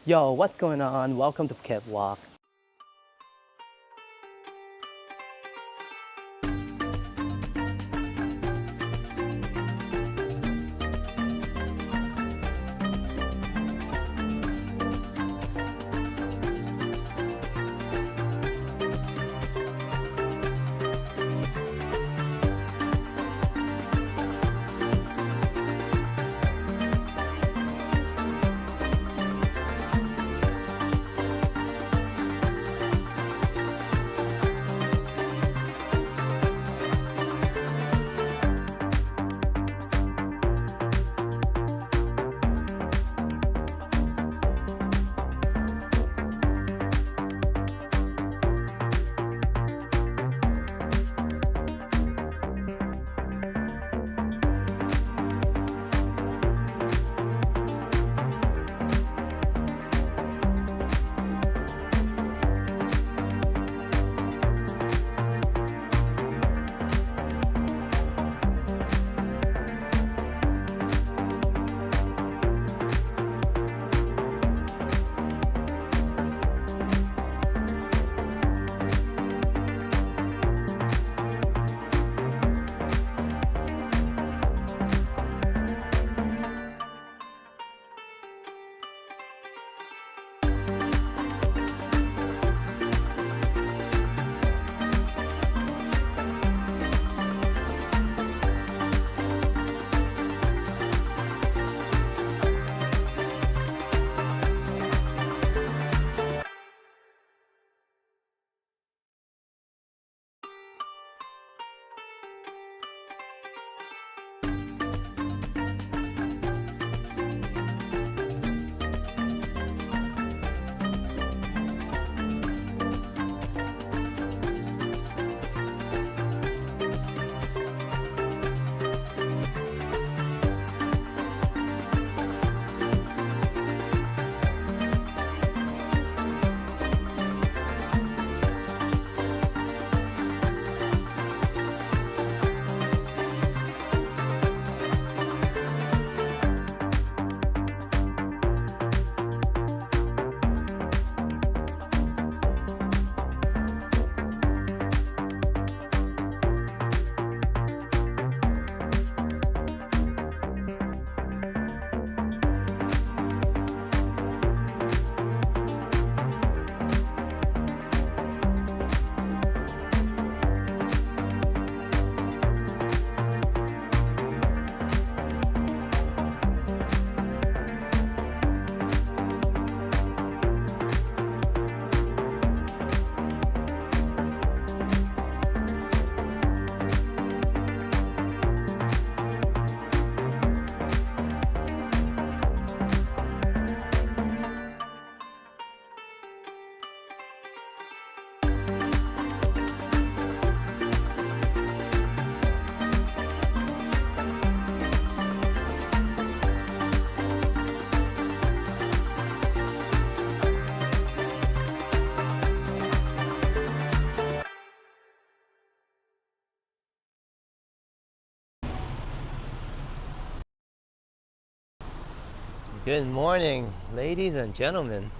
Yo, what's going on? Welcome to Phuket Walk. Good morning, ladies and gentlemen.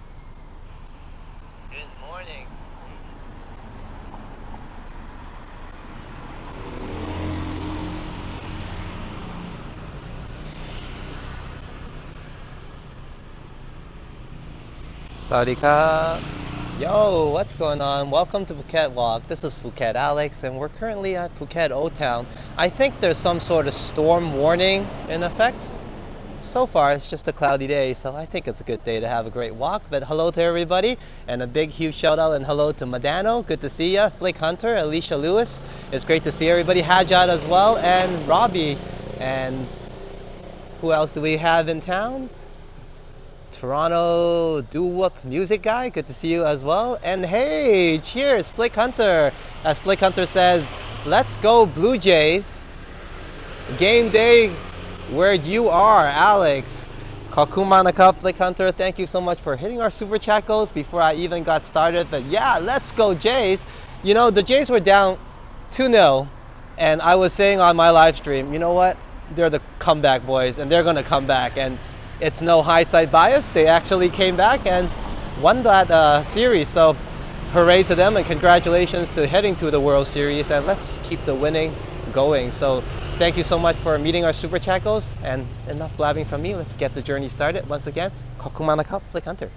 Good morning. สวัสดีครับ Yo, what's going on? Welcome to Phuket Walk. This is Phuket Alex, and we're currently at Phuket Old Town. I think there's some sort of storm warning in effect. So far, it's just a cloudy day, so I think it's a good day to have a great walk. But hello to everybody, and a big, huge shout out and hello to Madano. Good to see ya. Flick Hunter, Alicia Lewis. It's great to see everybody. Hajat as well, and Robbie. And who else do we have in town? Toronto doo-wop music guy. Good to see you as well. And hey, cheers, Flick Hunter. As Flick Hunter says, let's go Blue Jays. Game day where you are, Alex. Kakumanaka, Flick Hunter, thank you so much for hitting our super chat goals before I even got started. But yeah, let's go Jays. You know, the Jays were down 2-0, and I was saying on my live stream, you know what? They're the comeback boys, and they're going to come back. And it's no hindsight bias. They actually came back and won that series. So hooray to them and congratulations to heading to the World Series. And let's keep the winning going. So thank you so much for meeting our super chat goals. And enough blabbing from me. Let's get the journey started. Once again, Kokumanaka Flick Hunter.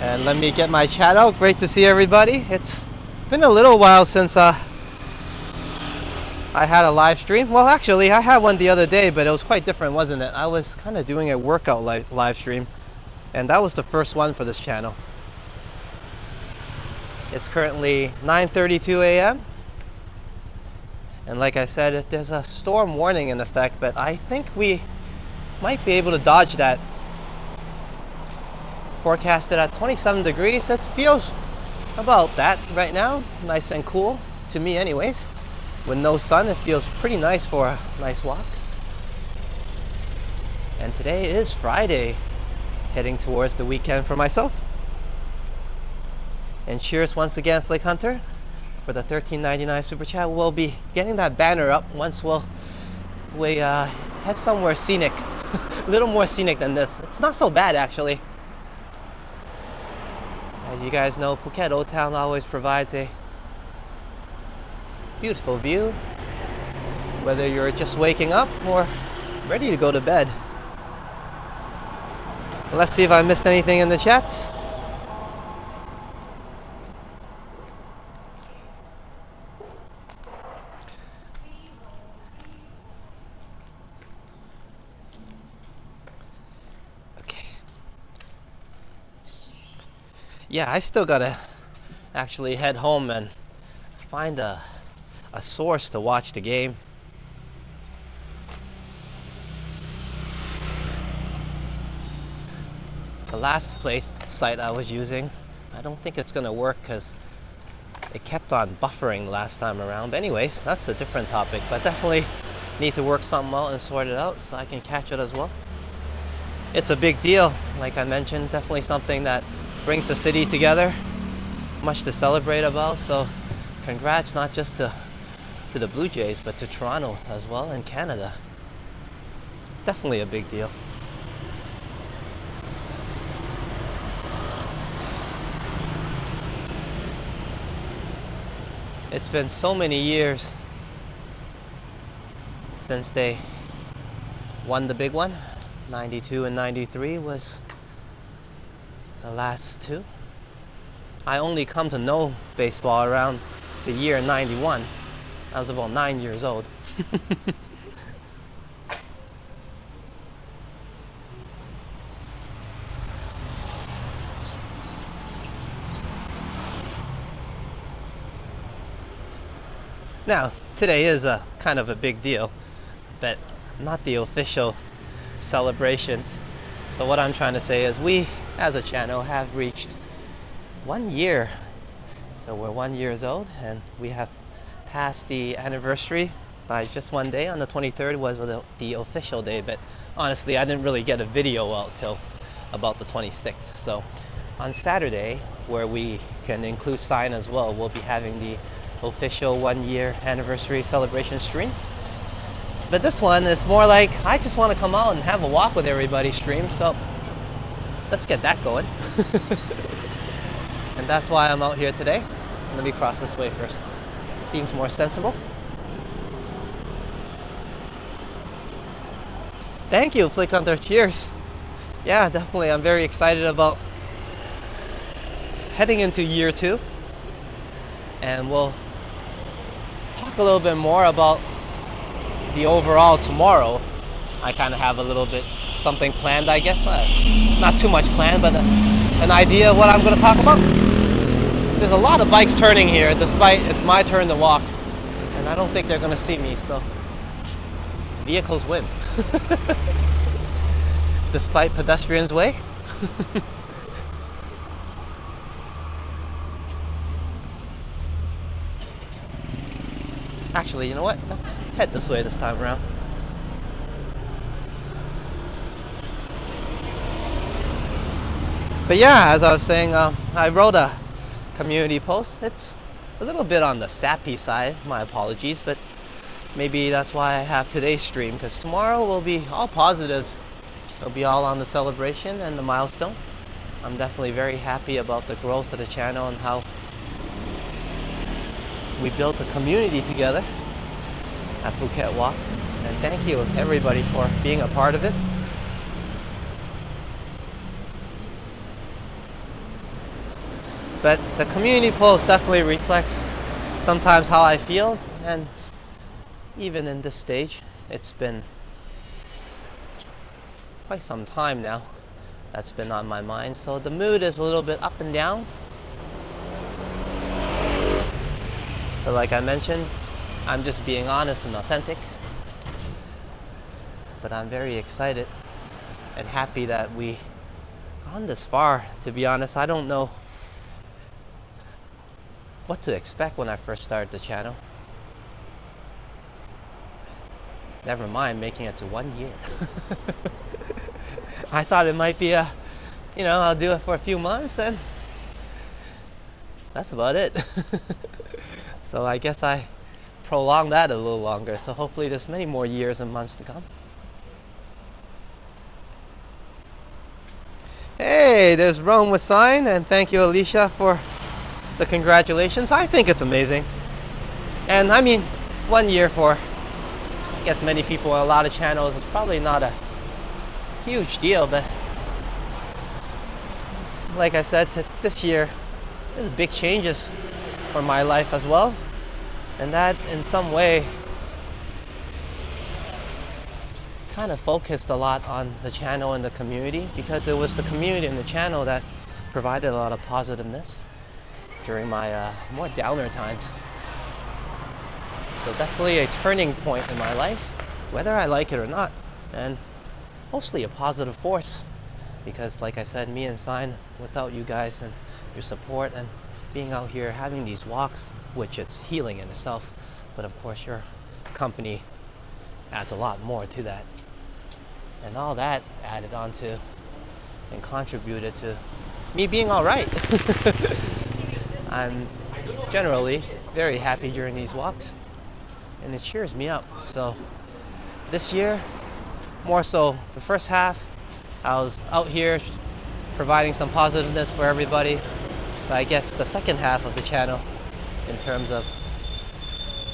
And let me get my chat out. Great to see everybody. It's been a little while since I had a live stream. Well, actually, I had one the other day, but it was quite different, wasn't it? I was kind of doing a workout live stream, and that was the first one for this channel. It's currently 9:32 a.m. And like I said, there's a storm warning in effect, but I think we might be able to dodge that. Forecasted at 27 degrees. It feels about that right now. Nice and cool, to me anyways. With no sun, it feels pretty nice for a nice walk. And today is Friday, heading towards the weekend for myself. And cheers once again, Flick Hunter, for the $13.99 super chat. We'll be getting that banner up once we head somewhere scenic. A little more scenic than this. It's not so bad actually. As you guys know, Phuket Old Town always provides a beautiful view, whether you're just waking up or ready to go to bed. Let's see if I missed anything in the chat. Okay. Yeah, I still gotta actually head home and find a source to watch the game. The last site I was using, I don't think it's gonna work because it kept on buffering last time around. But anyways, that's a different topic, but definitely need to work something out and sort it out so I can catch it as well. It's a big deal, like I mentioned, definitely something that brings the city together, much to celebrate about. So congrats not just to the Blue Jays, but to Toronto as well and Canada. Definitely a big deal. It's been so many years since they won the big one. 92 and 93 was the last two. I only come to know baseball around the year 91. I was about 9 years old. Now, today is a kind of a big deal, but not the official celebration. So what I'm trying to say is we, as a channel, have reached 1 year. So we're 1 year old, and we have passed the anniversary by just one day. On the 23rd was the official day, but honestly, I didn't really get a video out till about the 26th. So on Saturday, where we can include sign as well, we'll be having the official 1 year anniversary celebration stream. But this one is more like, I just want to come out and have a walk with everybody stream, so let's get that going. And that's why I'm out here today. Let me cross this way first. Seems more sensible. Thank you, Flick Hunter. Cheers. Yeah, definitely. I'm very excited about heading into year 2. And we'll talk a little bit more about the overall tomorrow. I kind of have a little bit something planned, I guess. Not too much planned, but an idea of what I'm going to talk about. There's a lot of bikes turning here, despite it's my turn to walk. And I don't think they're going to see me, so vehicles win. Despite pedestrians' way. Actually, you know what? Let's head this way this time around. But yeah, as I was saying, I wrote a community post. It's a little bit on the sappy side, my apologies, but maybe that's why I have today's stream, because tomorrow will be all positives. It'll be all on the celebration and the milestone. I'm definitely very happy about the growth of the channel and how we built a community together at Phuket Walk. And thank you everybody for being a part of it. But the community post definitely reflects sometimes how I feel, and even in this stage, it's been quite some time now that's been on my mind. So the mood is a little bit up and down. But like I mentioned, I'm just being honest and authentic. But I'm very excited and happy that we gone this far. To be honest, I don't know what to expect when I first started the channel. Never mind making it to 1 year. I thought it might be I'll do it for a few months, and that's about it. So I guess I prolonged that a little longer. So hopefully there's many more years and months to come. Hey, there's Rome with sign, and thank you, Alicia, for the congratulations. I think it's amazing. And I mean, 1 year for, I guess, many people on a lot of channels is probably not a huge deal, but like I said, this year there's big changes for my life as well, and that in some way kind of focused a lot on the channel and the community, because it was the community and the channel that provided a lot of positiveness during my more downer times. So definitely a turning point in my life, whether I like it or not, and mostly a positive force, because like I said, me and Sign, without you guys and your support and being out here having these walks, which is healing in itself, but of course your company adds a lot more to that, and all that added on to and contributed to me being all right. I'm generally very happy during these walks, and it cheers me up. So this year, more so the first half, I was out here providing some positiveness for everybody. But I guess the second half of the channel, in terms of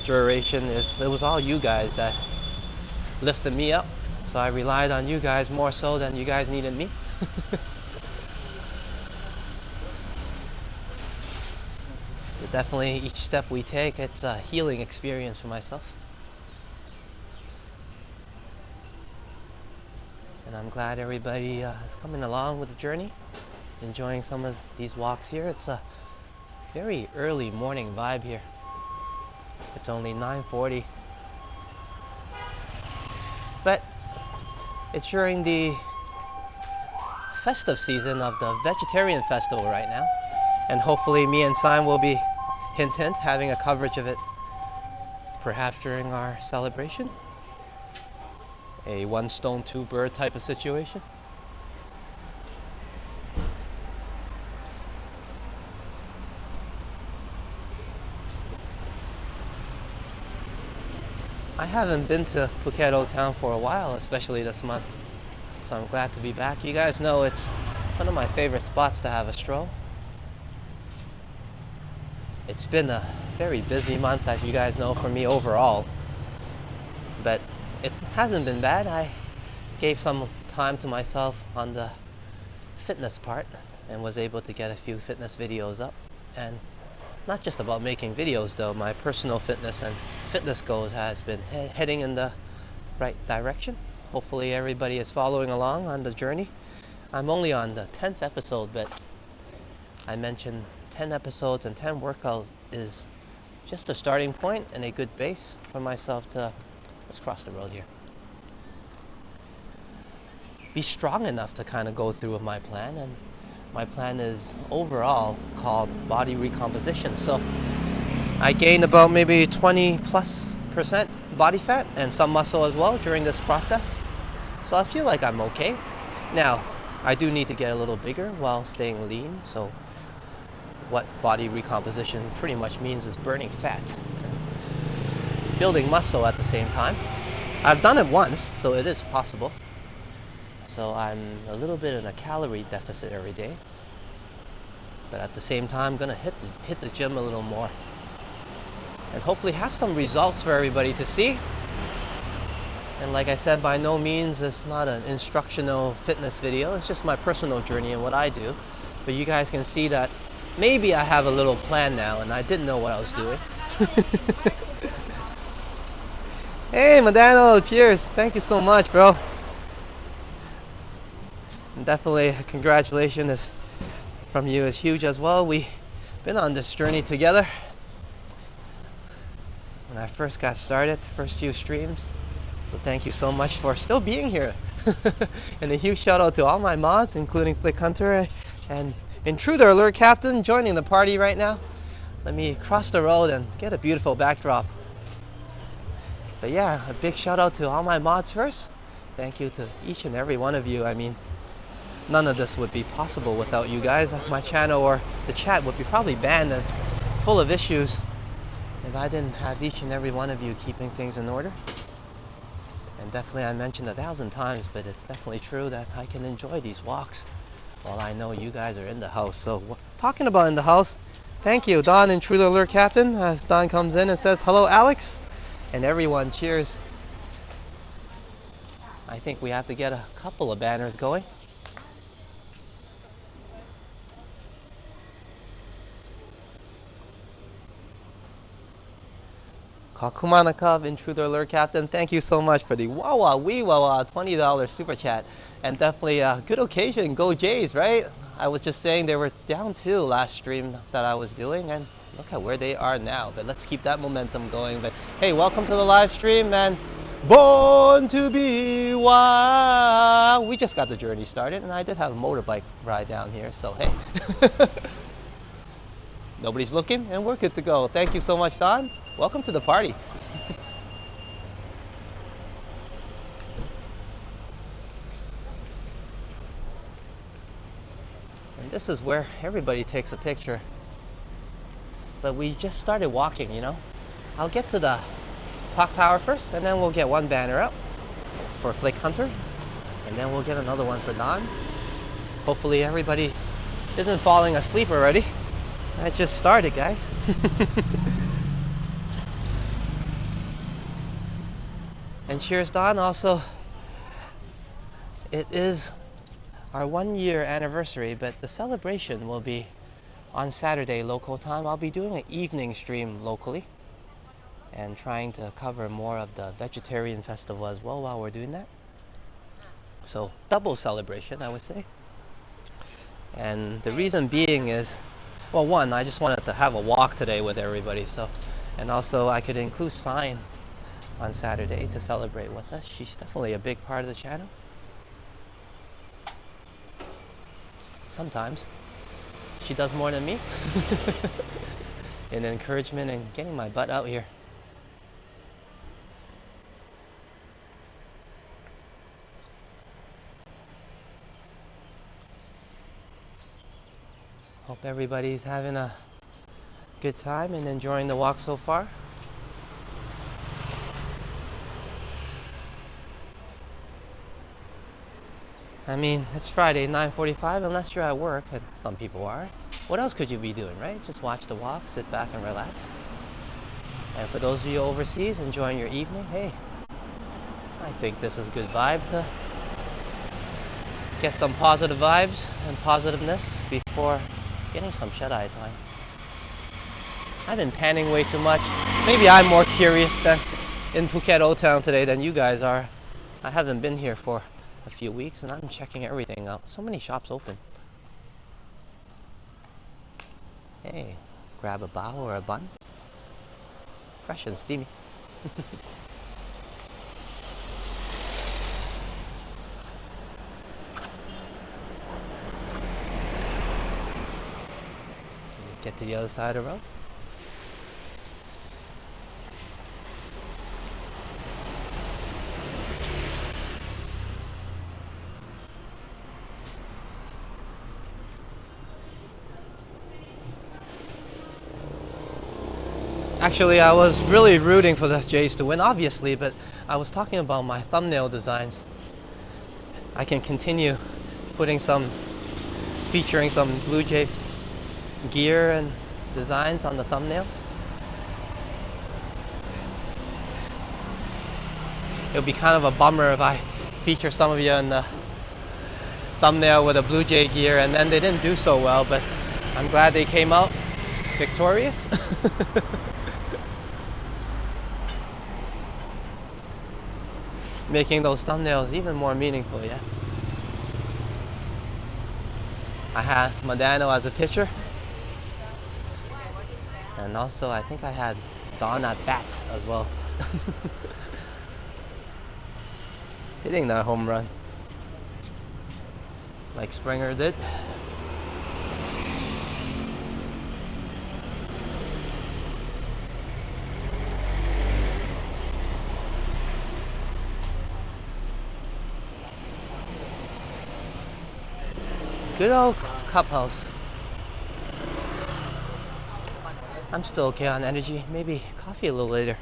duration, it was all you guys that lifted me up. So I relied on you guys more so than you guys needed me. But definitely each step we take, it's a healing experience for myself. And I'm glad everybody is coming along with the journey, enjoying some of these walks here. It's a very early morning vibe here. It's only 9:40. But it's during the festive season of the vegetarian festival right now. And hopefully me and Simon will be, hint hint, having a coverage of it perhaps during our celebration. A one stone, two bird type of situation. I haven't been to Phuket Old Town for a while, especially this month. So I'm glad to be back. You guys know it's one of my favorite spots to have a stroll. It's been a very busy month, as you guys know, for me overall. But it hasn't been bad. I gave some time to myself on the fitness part and was able to get a few fitness videos up. And not just about making videos though, my personal fitness and fitness goals has been heading in the right direction. Hopefully everybody is following along on the journey. I'm only on the 10th episode, but I mentioned 10 episodes and 10 workouts is just a starting point and a good base for myself to, let's cross the road here, be strong enough to kind of go through with my plan. And my plan is overall called body recomposition. So I gained about maybe 20+% body fat and some muscle as well during this process. So I feel like I'm okay. Now, I do need to get a little bigger while staying lean. So what body recomposition pretty much means is burning fat and building muscle at the same time. I've done it once, so it is possible. So I'm a little bit in a calorie deficit every day, but at the same time, I'm gonna hit the gym a little more, and hopefully have some results for everybody to see. And like I said, by no means it's not an instructional fitness video. It's just my personal journey and what I do. But you guys can see that maybe I have a little plan now, and I didn't know what I was doing. Hey, Madano, cheers! Thank you so much, bro. And definitely, congratulations from you is huge as well. We've been on this journey together. When I first got started, the first few streams. So thank you so much for still being here. And a huge shout out to all my mods, including Flick Hunter and Intruder Alert Captain joining the party right now. Let me cross the road and get a beautiful backdrop. But yeah, a big shout out to all my mods first. Thank you to each and every one of you. I mean, none of this would be possible without you guys. My channel or the chat would be probably banned and full of issues if I didn't have each and every one of you keeping things in order. And definitely, I mentioned 1,000 times, but it's definitely true that I can enjoy these walks while I know you guys are in the house. So talking about in the house, thank you, Don, Intruder Alert Captain, as Don comes in and says, hello, Alex, and everyone, cheers. I think we have to get a couple of banners going. Kakumanakov, Intruder Alert Captain, thank you so much for the Wawa Wee Wawa $20 super chat. And definitely a good occasion, go Jays, right? I was just saying they were down 2 last stream that I was doing, and look at where they are now. But let's keep that momentum going. But hey, welcome to the live stream, man. Born to be wild. We just got the journey started, and I did have a motorbike ride down here, so hey. Nobody's looking, and we're good to go. Thank you so much, Don. Welcome to the party. And this is where everybody takes a picture. But we just started walking, you know. I'll get to the clock tower first, and then we'll get one banner up for Flick Hunter, and then we'll get another one for Don. Hopefully everybody isn't falling asleep already. I just started, guys. And cheers, Don. Also, it is our 1-year anniversary, but the celebration will be on Saturday local time. I'll be doing an evening stream locally and trying to cover more of the vegetarian festival as well while we're doing that. So double celebration, I would say. And the reason being is, well, one, I just wanted to have a walk today with everybody, so, and also I could include Sign on Saturday to celebrate with us. She's definitely a big part of the channel. Sometimes she does more than me in encouragement and getting my butt out here. Hope everybody's having a good time and enjoying the walk so far. I mean, it's Friday, 9:45, unless you're at work, and some people are. What else could you be doing, right? Just watch the walk, sit back and relax. And for those of you overseas enjoying your evening, hey, I think this is a good vibe to get some positive vibes and positiveness before getting some shut-eye time. I've been panning way too much. Maybe I'm more curious than in Phuket Old Town today than you guys are. I haven't been here for a few weeks and I'm checking everything out. So many shops open. Hey, grab a bao or a bun. Fresh and steamy. Get to the other side of the road. Actually, I was really rooting for the Jays to win, obviously, but I was talking about my thumbnail designs. I can continue putting featuring some Blue Jay gear and designs on the thumbnails. It would be kind of a bummer if I feature some of you in the thumbnail with a Blue Jay gear and then they didn't do so well, but I'm glad they came out victorious. Making those thumbnails even more meaningful, yeah. I had Modano as a pitcher, and also I think I had Don at bat as well. Hitting that home run like Springer did. Good old clubhouse. I'm still okay on energy. Maybe coffee a little later.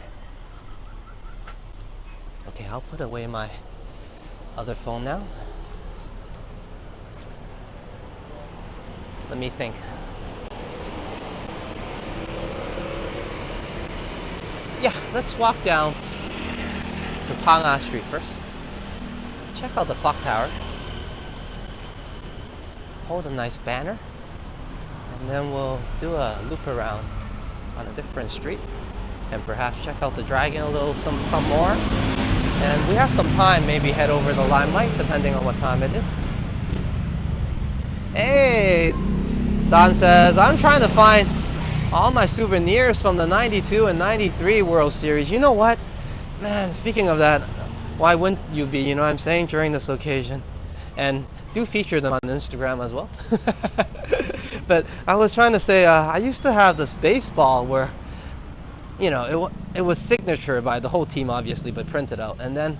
Okay, I'll put away my other phone now. Let me think. Yeah, let's walk down to Panga Street first. Check out the clock tower. Hold a nice banner. And then we'll do a loop around on a different street. And perhaps check out the dragon a little some more. And we have some time, maybe head over the Limelight, depending on what time it is. Hey! Don says, I'm trying to find all my souvenirs from the 92 and 93 World Series. You know what? Man, speaking of that, why wouldn't you be, you know what I'm saying, during this occasion? And do feature them on Instagram as well. But I was trying to say, I used to have this baseball where, you know, it was signature by the whole team, obviously, but printed out. And then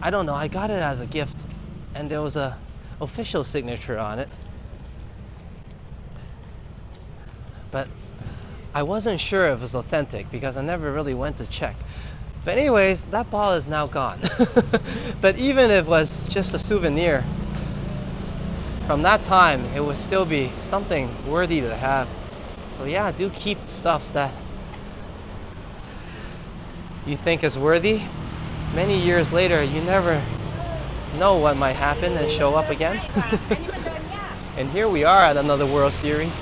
I don't know, I got it as a gift, and there was a official signature on it. But I wasn't sure if it was authentic because I never really went to check. But anyways, that ball is now gone. But even if it was just a souvenir from that time, it would still be something worthy to have. So yeah, do keep stuff that you think is worthy. Many years later, you never know what might happen and show up again. And here we are at another World Series.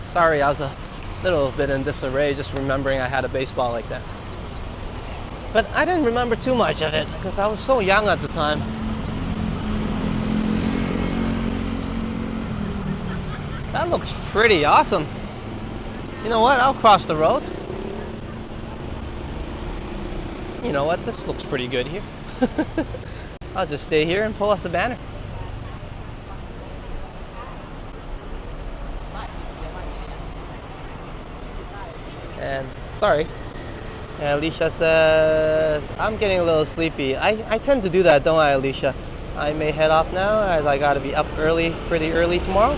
Sorry, I was a little bit in disarray just remembering I had a baseball like that. But I didn't remember too much of it because I was so young at the time. That looks pretty awesome. You know what? I'll cross the road. You know what? This looks pretty good here. I'll just stay here and pull us a banner. And sorry, Alicia says, I'm getting a little sleepy. I tend to do that, don't I, Alicia? I may head off now as I gotta be up pretty early tomorrow.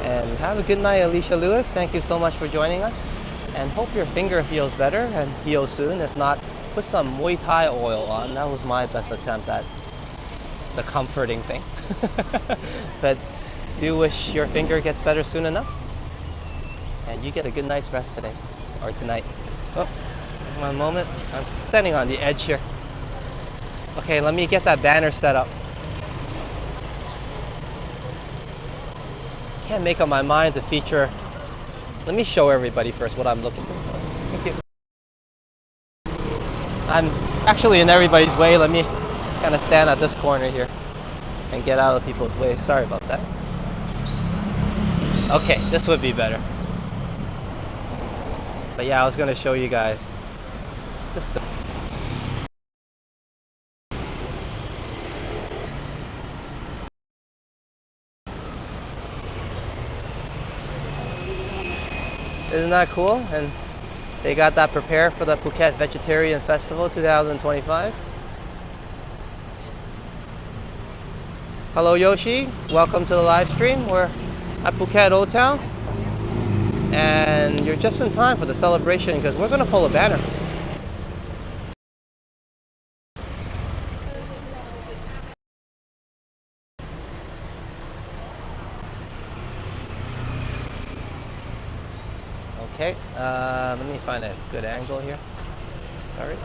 And have a good night, Alicia Lewis. Thank you so much for joining us. And hope your finger feels better and heals soon. If not, put some Muay Thai oil on. That was my best attempt at the comforting thing. But do wish your finger gets better soon enough. And you get a good night's rest today, or tonight. Oh, one moment. I'm standing on the edge here. Okay, let me get that banner set up. Can't make up my mind to feature. Let me show everybody first what I'm looking for. Thank you. I'm actually in everybody's way. Let me kind of stand at this corner here and get out of people's way. Sorry about that. Okay, this would be better. But yeah, I was going to show you guys this stuff. Isn't that cool? And they got that prepared for the Phuket Vegetarian Festival 2025. Hello Yoshi, welcome to the live stream. We're at Phuket Old Town and you're just in time for the celebration because we're going to pull a banner. Okay, let me find a good angle here. Sorry.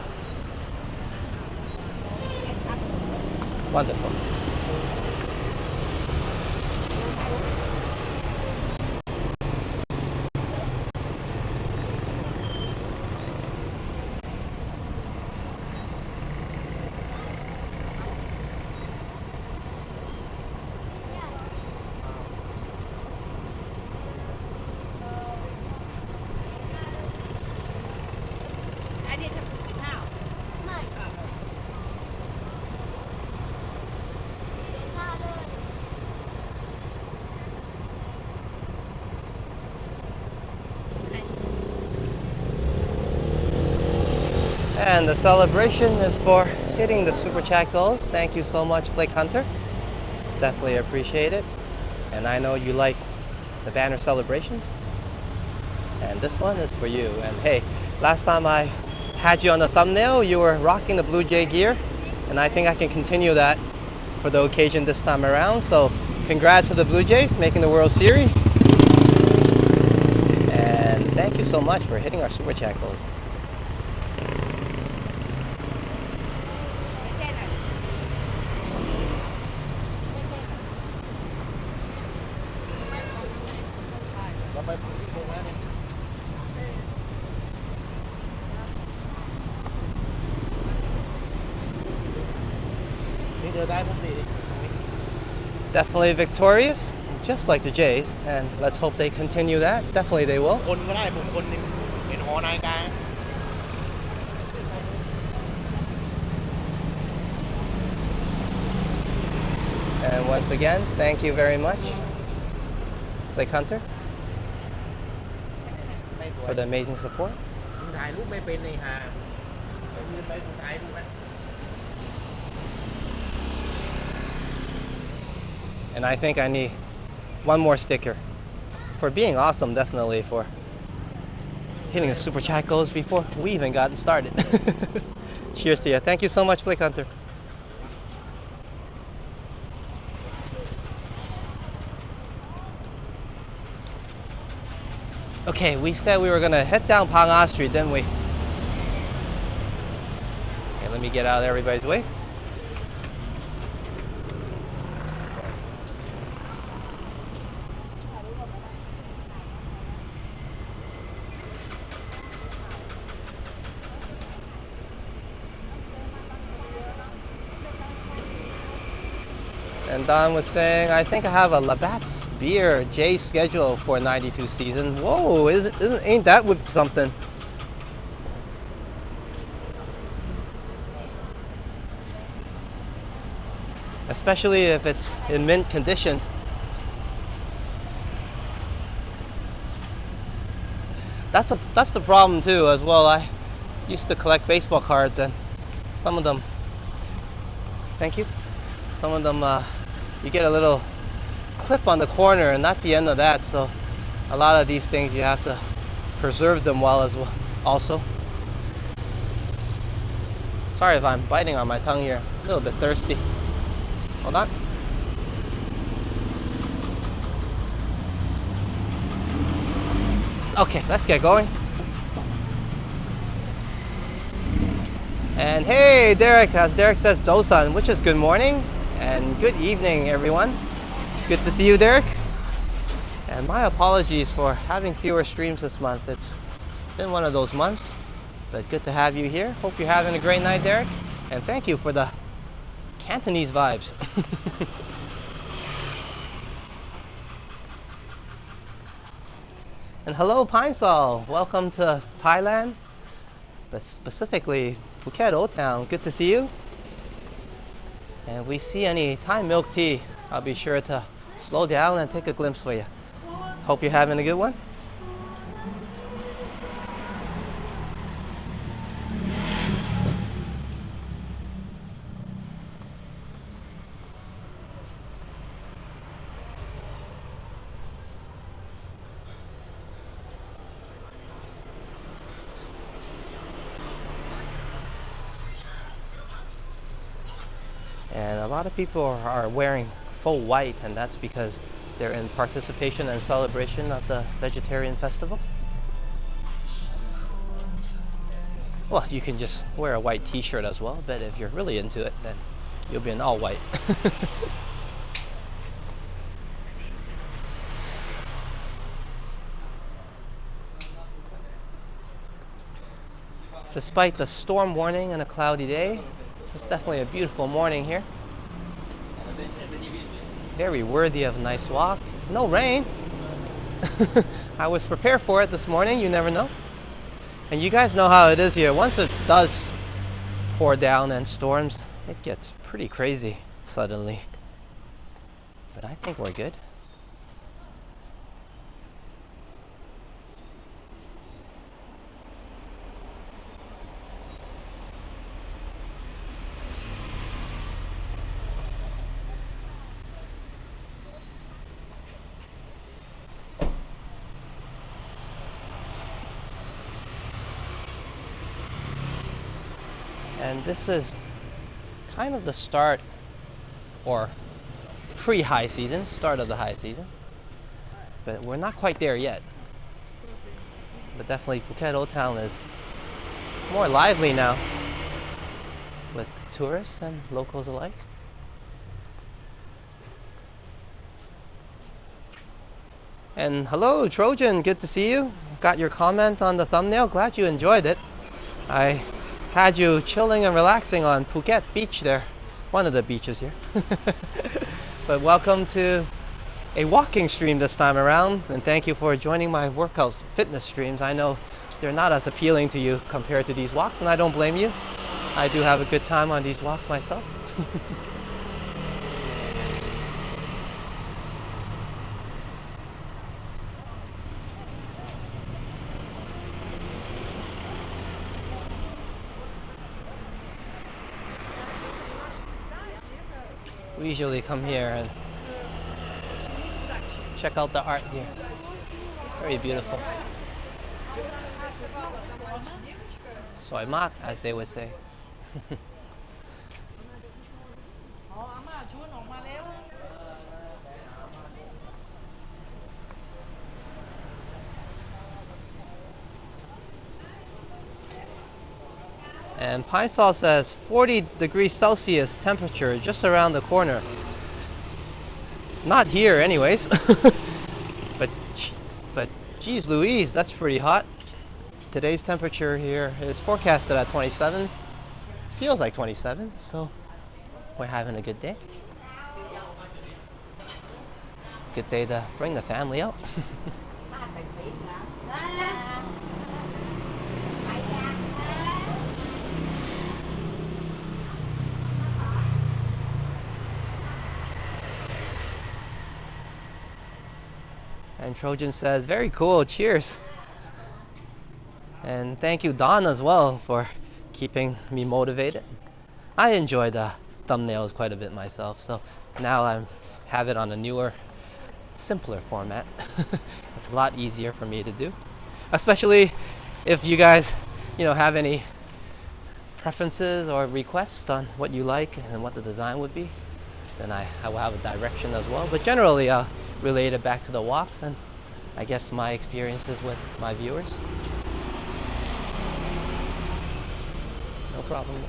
Wonderful. And the celebration is for hitting the super chat goals. Thank you so much, Blake Hunter. Definitely appreciate it. And I know you like the banner celebrations. And this one is for you. And hey, last time I had you on the thumbnail, you were rocking the Blue Jay gear. And I think I can continue that for the occasion this time around. So congrats to the Blue Jays making the World Series. And thank you so much for hitting our super chat goals. Definitely victorious, just like the Jays, and let's hope they continue that. Definitely they will. And once again, thank you very much, Blake Hunter, for the amazing support. And I think I need one more sticker for being awesome, definitely, for hitting the super chat goals before we even gotten started. Cheers to you. Thank you so much, Blake Hunter. Okay, we said we were gonna head down Panga Street, didn't we? Okay, let me get out of everybody's way. And Don was saying, I think I have a Labatt's beer J schedule for 92 season. Whoa, ain't that with something? Especially if it's in mint condition. That's the problem too as well. I used to collect baseball cards and some of them, thank you, some of them you get a little clip on the corner and that's the end of that. So a lot of these things you have to preserve them well as well also. Sorry if I'm biting on my tongue here, a little bit thirsty. Hold on. Okay, let's get going. And hey, Derek, as Derek says, Dosan, which is good morning and good evening, everyone. Good to see you, Derek. And my apologies for having fewer streams this month. It's been one of those months, but good to have you here. Hope you're having a great night, Derek. And thank you for the Cantonese vibes. And hello, Pine Sol. Welcome to Thailand, but specifically Phuket Old Town. Good to see you. And if we see any Thai milk tea, I'll be sure to slow down and take a glimpse for you. Hope you're having a good one. lot of people are wearing full white, and that's because they're in participation and celebration of the vegetarian festival. Well, you can just wear a white t-shirt as well, but if you're really into it, then you'll be in all white. Despite the storm warning and a cloudy day, it's definitely a beautiful morning here. Very worthy of a nice walk. No rain. I was prepared for it this morning, you never know. And you guys know how it is here. Once it does pour down and storms, it gets pretty crazy suddenly. But I think we're good. And this is kind of the start or pre-high season, start of the high season. But we're not quite there yet. But definitely Phuket Old Town is more lively now with tourists and locals alike. And hello Trojan, good to see you. Got your comment on the thumbnail, glad you enjoyed it. I had you chilling and relaxing on Phuket Beach there, one of the beaches here. But welcome to a walking stream this time around, and thank you for joining my workout fitness streams. I know they're not as appealing to you compared to these walks, and I don't blame you. I do have a good time on these walks myself. We usually come here and check out the art here. Very beautiful. Soi mak, as they would say. And Pine Sol says 40 degrees Celsius temperature just around the corner. Not here anyways. but geez Louise, that's pretty hot. Today's temperature here is forecasted at 27. Feels like 27, so we're having a good day. Good day to bring the family out. And Trojan says, very cool, cheers. And thank you, Don, as well, for keeping me motivated. I enjoy the thumbnails quite a bit myself, so now I have it on a newer, simpler format. It's a lot easier for me to do. Especially if you guys, have any preferences or requests on what you like and what the design would be, then I will have a direction as well. But generally, I'll relate it back to the walks and I guess my experiences with my viewers. No problem.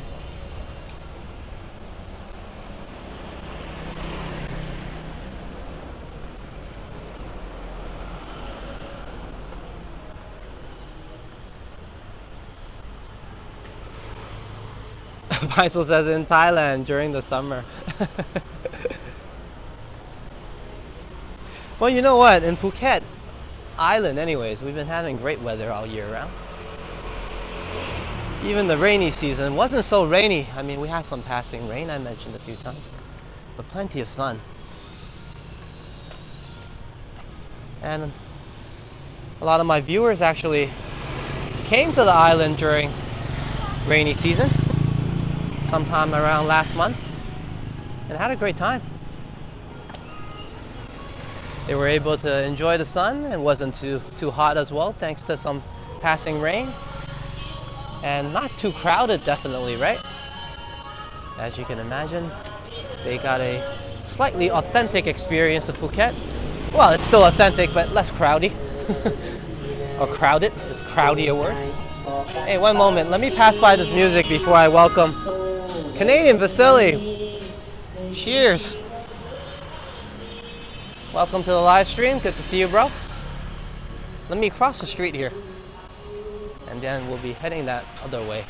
Faisal says in Thailand during the summer. Well, you know what? In Phuket Island anyways, we've been having great weather all year round. Even the rainy season wasn't so rainy. I mean, we had some passing rain, I mentioned a few times, but plenty of sun. And a lot of my viewers actually came to the island during rainy season, sometime around last month, and had a great time. They were able to enjoy the sun and wasn't too hot as well, thanks to some passing rain. And not too crowded, definitely, right? As you can imagine, They got a slightly authentic experience of Phuket. Well, it's still authentic, but less crowdy. Or crowded. Is crowdy a word? Hey, one moment. Let me pass by this music before I welcome Canadian Vasily. Cheers. Welcome to the live stream. Good to see you, bro. Let me cross the street here. And then we'll be heading that other way.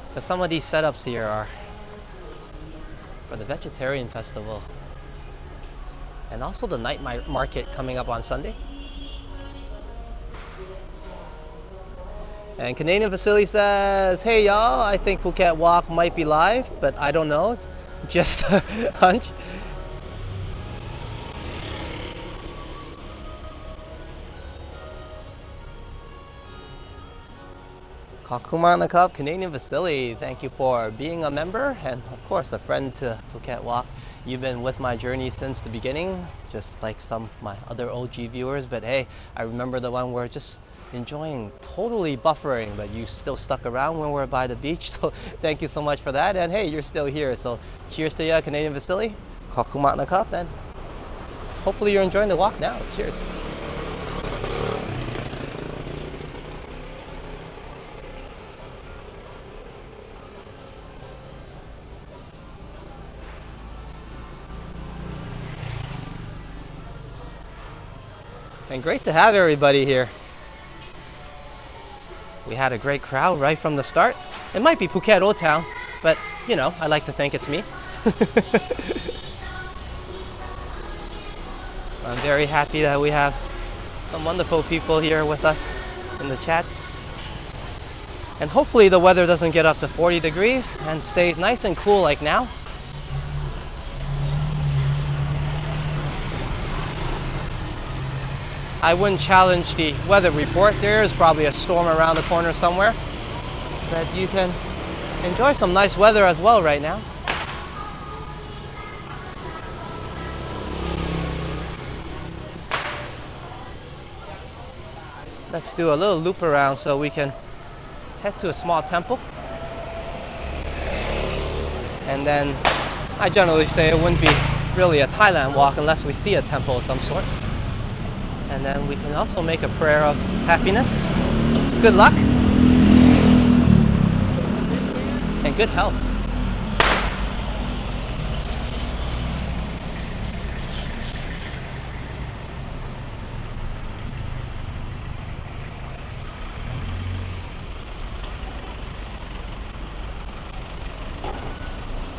Because some of these setups here are for the vegetarian festival. And also the night market coming up on Sunday. And Canadian Vasily says, hey y'all, I think Phuket Walk might be live, but I don't know. Just a hunch. Kakumanakap, Canadian Vasily, thank you for being a member and of course a friend to Phuket Walk. You've been with my journey since the beginning, just like some of my other OG viewers, but hey, I remember the one where just enjoying totally buffering, but you still stuck around when we're by the beach, so thank you so much for that. And hey, you're still here, so cheers to you, Canadian Vasily. Kakumanakap, and hopefully you're enjoying the walk now. Cheers. And great to have everybody here. We had a great crowd right from the start. It might be Phuket Old Town, but you know, I like to think it's me. I'm very happy that we have some wonderful people here with us in the chats. And hopefully the weather doesn't get up to 40 degrees and stays nice and cool like now. I wouldn't challenge the weather report. There is probably a storm around the corner somewhere. But you can enjoy some nice weather as well right now. Let's do a little loop around so we can head to a small temple. And then I generally say it wouldn't be really a Thailand walk unless we see a temple of some sort. And then we can also make a prayer of happiness, good luck, and good health.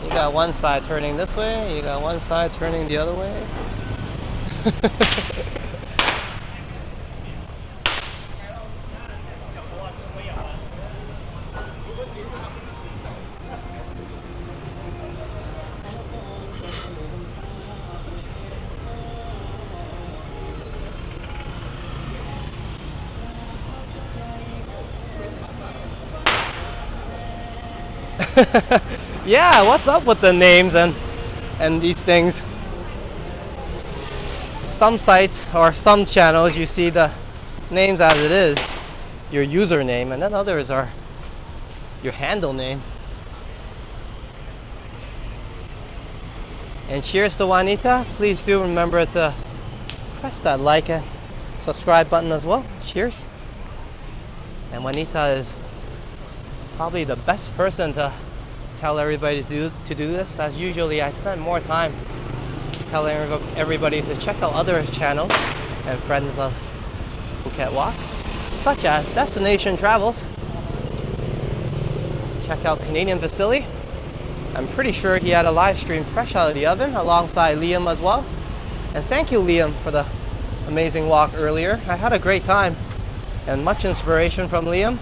You got one side turning this way, you got one side turning the other way. Yeah, what's up with the names and these things? Some sites or some channels you see the names as it is, your username, and then others are your handle name. And cheers to Juanita. Please do remember to press that like and subscribe button as well. Cheers. And Juanita is probably the best person to tell everybody to do this, as usually I spend more time telling everybody to check out other channels and friends of Phuket Walk, such as Destination Travels. Check out Canadian Vasily. I'm pretty sure he had a live stream fresh out of the oven alongside Liam as well. And thank you, Liam, for the amazing walk earlier. I had a great time and much inspiration from Liam.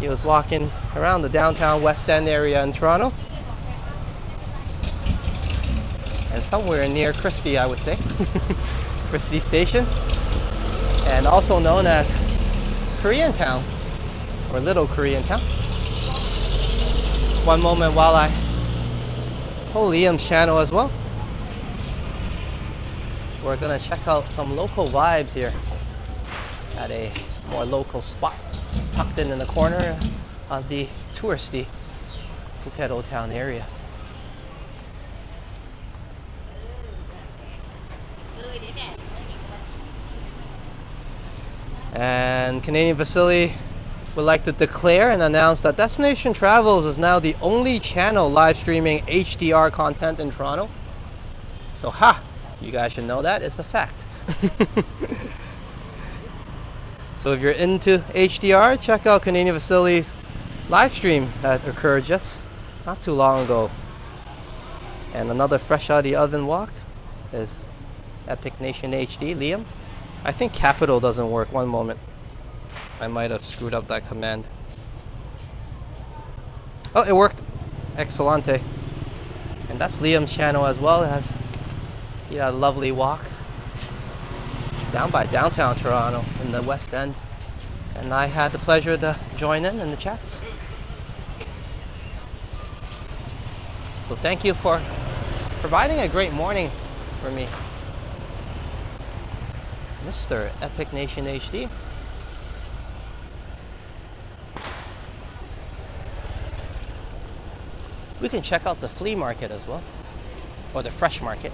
He was walking around the downtown West End area in Toronto. And somewhere near Christie, I would say. Christie Station. And also known as Koreantown, or Little Koreantown. One moment while I hold Liam's channel as well. We're gonna check out some local vibes here at a more local spot tucked in the corner of the touristy Phuket Old Town area. And Canadian Vasily would like to declare and announce that Destination Travels is now the only channel live streaming HDR content in Toronto. So you guys should know that. It's a fact. So if you're into HDR, check out Canadian Vasily's live stream that occurred just not too long ago. And another fresh out of the oven walk is Epic Nation HD, Liam. I think capital doesn't work. One moment. I might have screwed up that command. Oh, it worked. Excellente. And that's Liam's channel as well. It has a lovely walk down by downtown Toronto in the West End. And I had the pleasure to join in the chats. So thank you for providing a great morning for me, Mr. Epic Nation HD. We can check out the flea market as well, or the fresh market.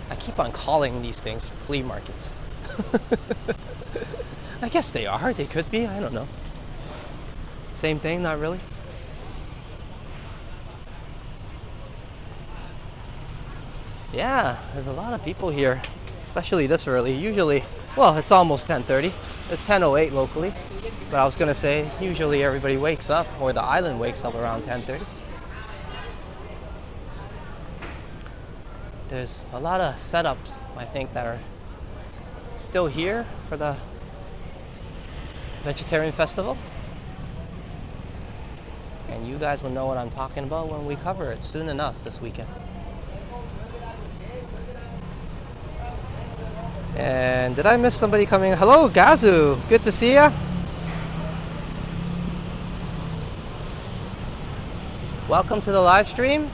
I keep on calling these things flea markets. I guess they are, they could be, I don't know. Same thing, not really. Yeah, there's a lot of people here, especially this early. Usually, well, it's almost 10:30. It's 10:08 locally, but I was gonna say usually everybody wakes up, or the island wakes up around 10:30. There's a lot of setups, I think, that are still here for the vegetarian festival, and you guys will know what I'm talking about when we cover it soon enough this weekend. And did I miss somebody coming? Hello, Gazu. Good to see ya. Welcome to the live stream.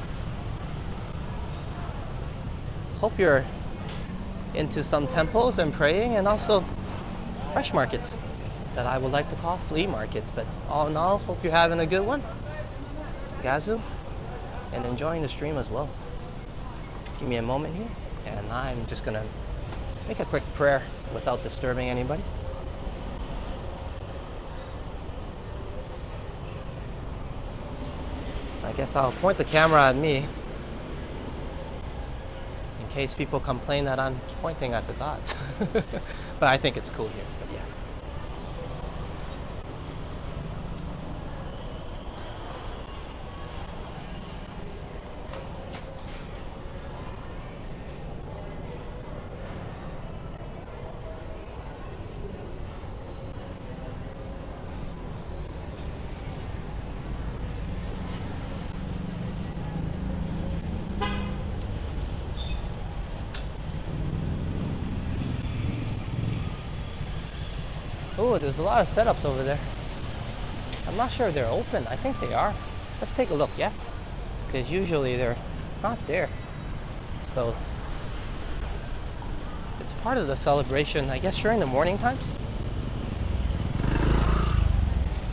Hope you're into some temples and praying, and also fresh markets that I would like to call flea markets. But all in all, hope you're having a good one, Gazu, and enjoying the stream as well. Give me a moment here, and I'm just gonna make a quick prayer without disturbing anybody. I guess I'll point the camera at me in case people complain that I'm pointing at the gods. But I think it's cool here, but yeah. Oh, there's a lot of setups over there. I'm not sure if they're open. I think they are. Let's take a look, yeah? Because usually they're not there. So it's part of the celebration, I guess, during the morning times.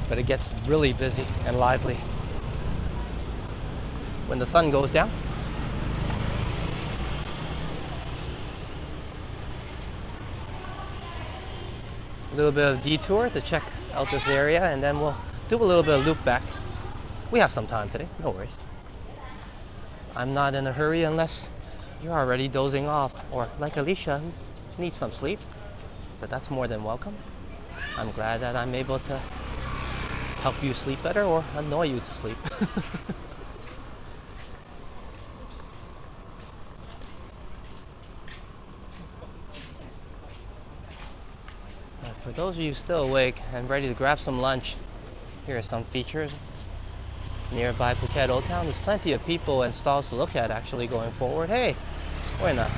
But it gets really busy and lively when the sun goes down. A little bit of detour to check out this area, and then we'll do a little bit of loop back. We have some time today, no worries. I'm not in a hurry unless you're already dozing off, or like Alicia, who needs some sleep, but that's more than welcome. I'm glad that I'm able to help you sleep better or annoy you to sleep. For those of you still awake and ready to grab some lunch, here are some features nearby Phuket Old Town. There's plenty of people and stalls to look at actually going forward. Hey, we're in a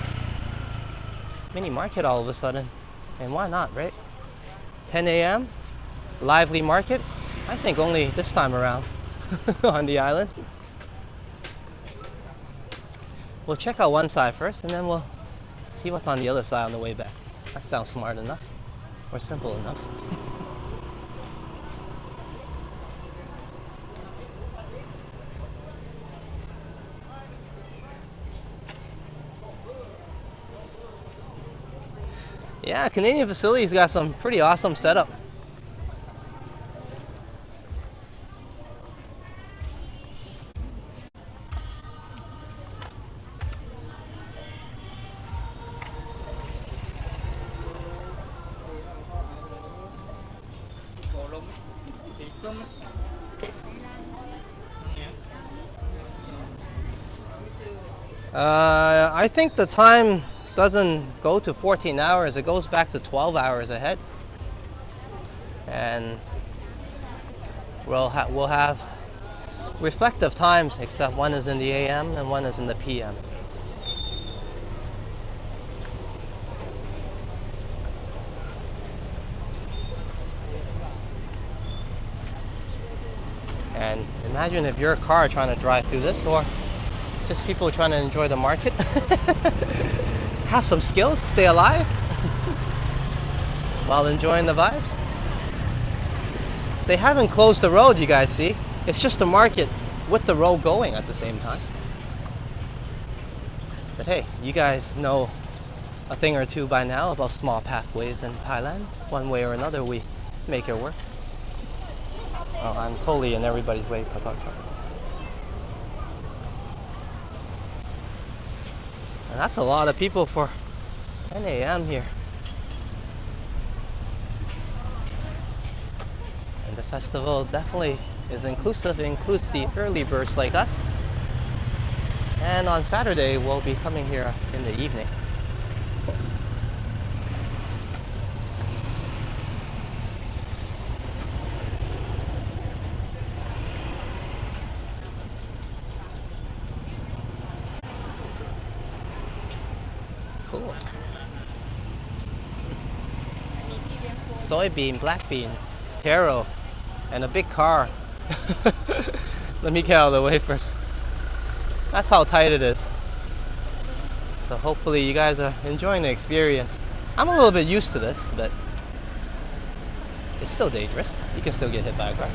mini market all of a sudden, and why not, right? 10 a.m. lively market. I think only this time around on the island. We'll check out one side first, and then we'll see what's on the other side on the way back. That sounds smart enough, or simple enough. Yeah, Canadian facilities got some pretty awesome setup. I think the time doesn't go to 14 hours, it goes back to 12 hours ahead. And we'll have reflective times, except one is in the AM and one is in the PM. And imagine if you're a car trying to drive through this, or just people trying to enjoy the market. Have some skills, stay alive while enjoying the vibes. They haven't closed the road, you guys see. It's just the market with the road going at the same time. But hey, you guys know a thing or two by now about small pathways in Thailand. One way or another, we make it work. Oh, I'm totally in everybody's way. And that's a lot of people for 10 a.m. here. And the festival definitely is inclusive. It includes the early birds like us. And on Saturday, we'll be coming here in the evening. Cool. Soybean, black bean, taro, and a big car. Let me get out of the way first. That's how tight it is. So hopefully you guys are enjoying the experience. I'm a little bit used to this, but it's still dangerous. You can still get hit by a car.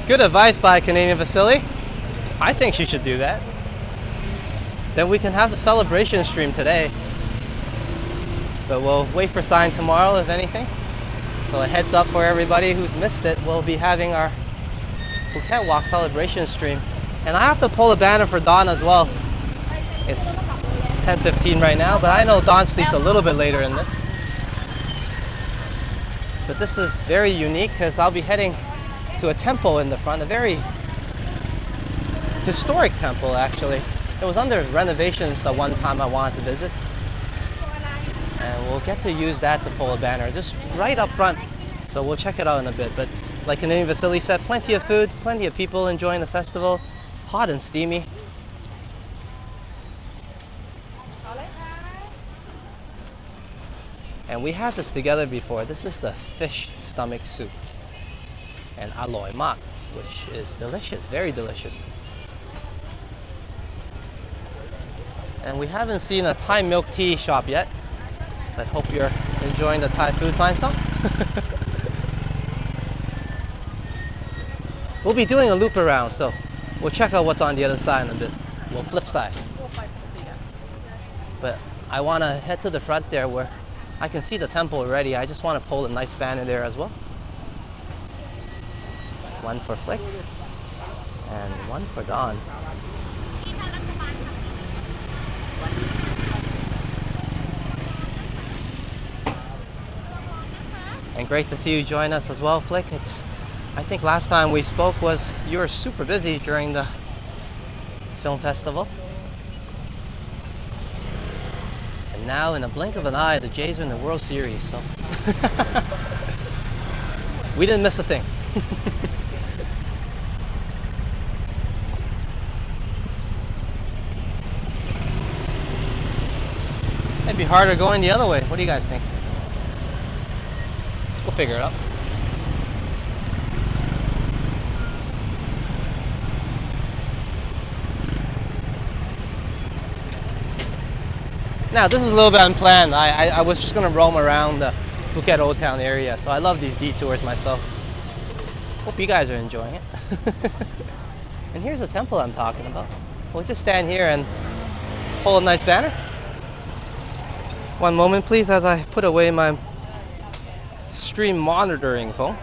Good advice by a Canadian facility. I think she should do that. Then we can have the celebration stream today. But we'll wait for sign tomorrow, if anything. So a heads up for everybody who's missed it, we'll be having our Phuket Walk celebration stream. And I have to pull a banner for Dawn as well. It's 10:15 right now, but I know Dawn sleeps a little bit later in this. But this is very unique because I'll be heading to a temple in the front, a very historic temple actually. It was under renovations the one time I wanted to visit. And we'll get to use that to pull a banner just right up front. So we'll check it out in a bit. But like Canadian Vasily said, plenty of food, plenty of people enjoying the festival, hot and steamy. And we had this together before. This is the fish stomach soup. And aloy mak, which is delicious, very delicious. And we haven't seen a Thai milk tea shop yet, but hope you're enjoying the Thai food, find some. We'll be doing a loop around, so we'll check out what's on the other side in a bit. We'll flip side. But I want to head to the front there where I can see the temple already. I just want to pull a nice banner there as well. One for Flick and one for Dawn. And great to see you join us as well, Flick. I think last time we spoke was you were super busy during the film festival. And now in a blink of an eye, the Jays are in the World Series, so we didn't miss a thing. It'd be harder going the other way. What do you guys think? We'll figure it out. Now, this is a little bit unplanned. I was just gonna roam around the Phuket Old Town area, so I love these detours myself. Hope you guys are enjoying it. And here's the temple I'm talking about. We'll just stand here and hold a nice banner. One moment, please, as I put away my stream monitoring phone.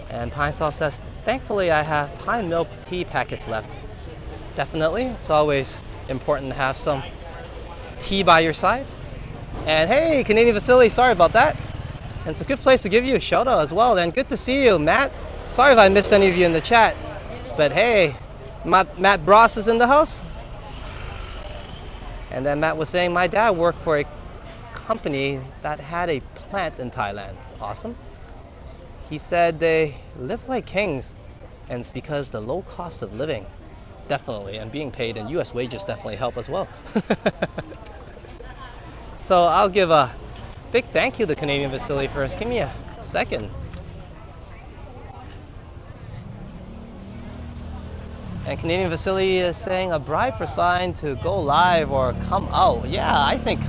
And Pine Sauce says, thankfully I have Thai milk tea packets left. Definitely, it's always important to have some tea by your side. And hey, Canadian Vasily, sorry about that. And it's a good place to give you a shout out as well. And good to see you, Matt. Sorry if I missed any of you in the chat. But hey, Matt Bross is in the house. And then Matt was saying, my dad worked for a company that had a plant in Thailand. Awesome. He said they live like kings, and it's because the low cost of living, definitely, and being paid in US wages definitely help as well. So I'll give a big thank you to Canadian Vasily first. Give me a second. And Canadian Vasily is saying a bribe for sign to go live or come out. Yeah, I think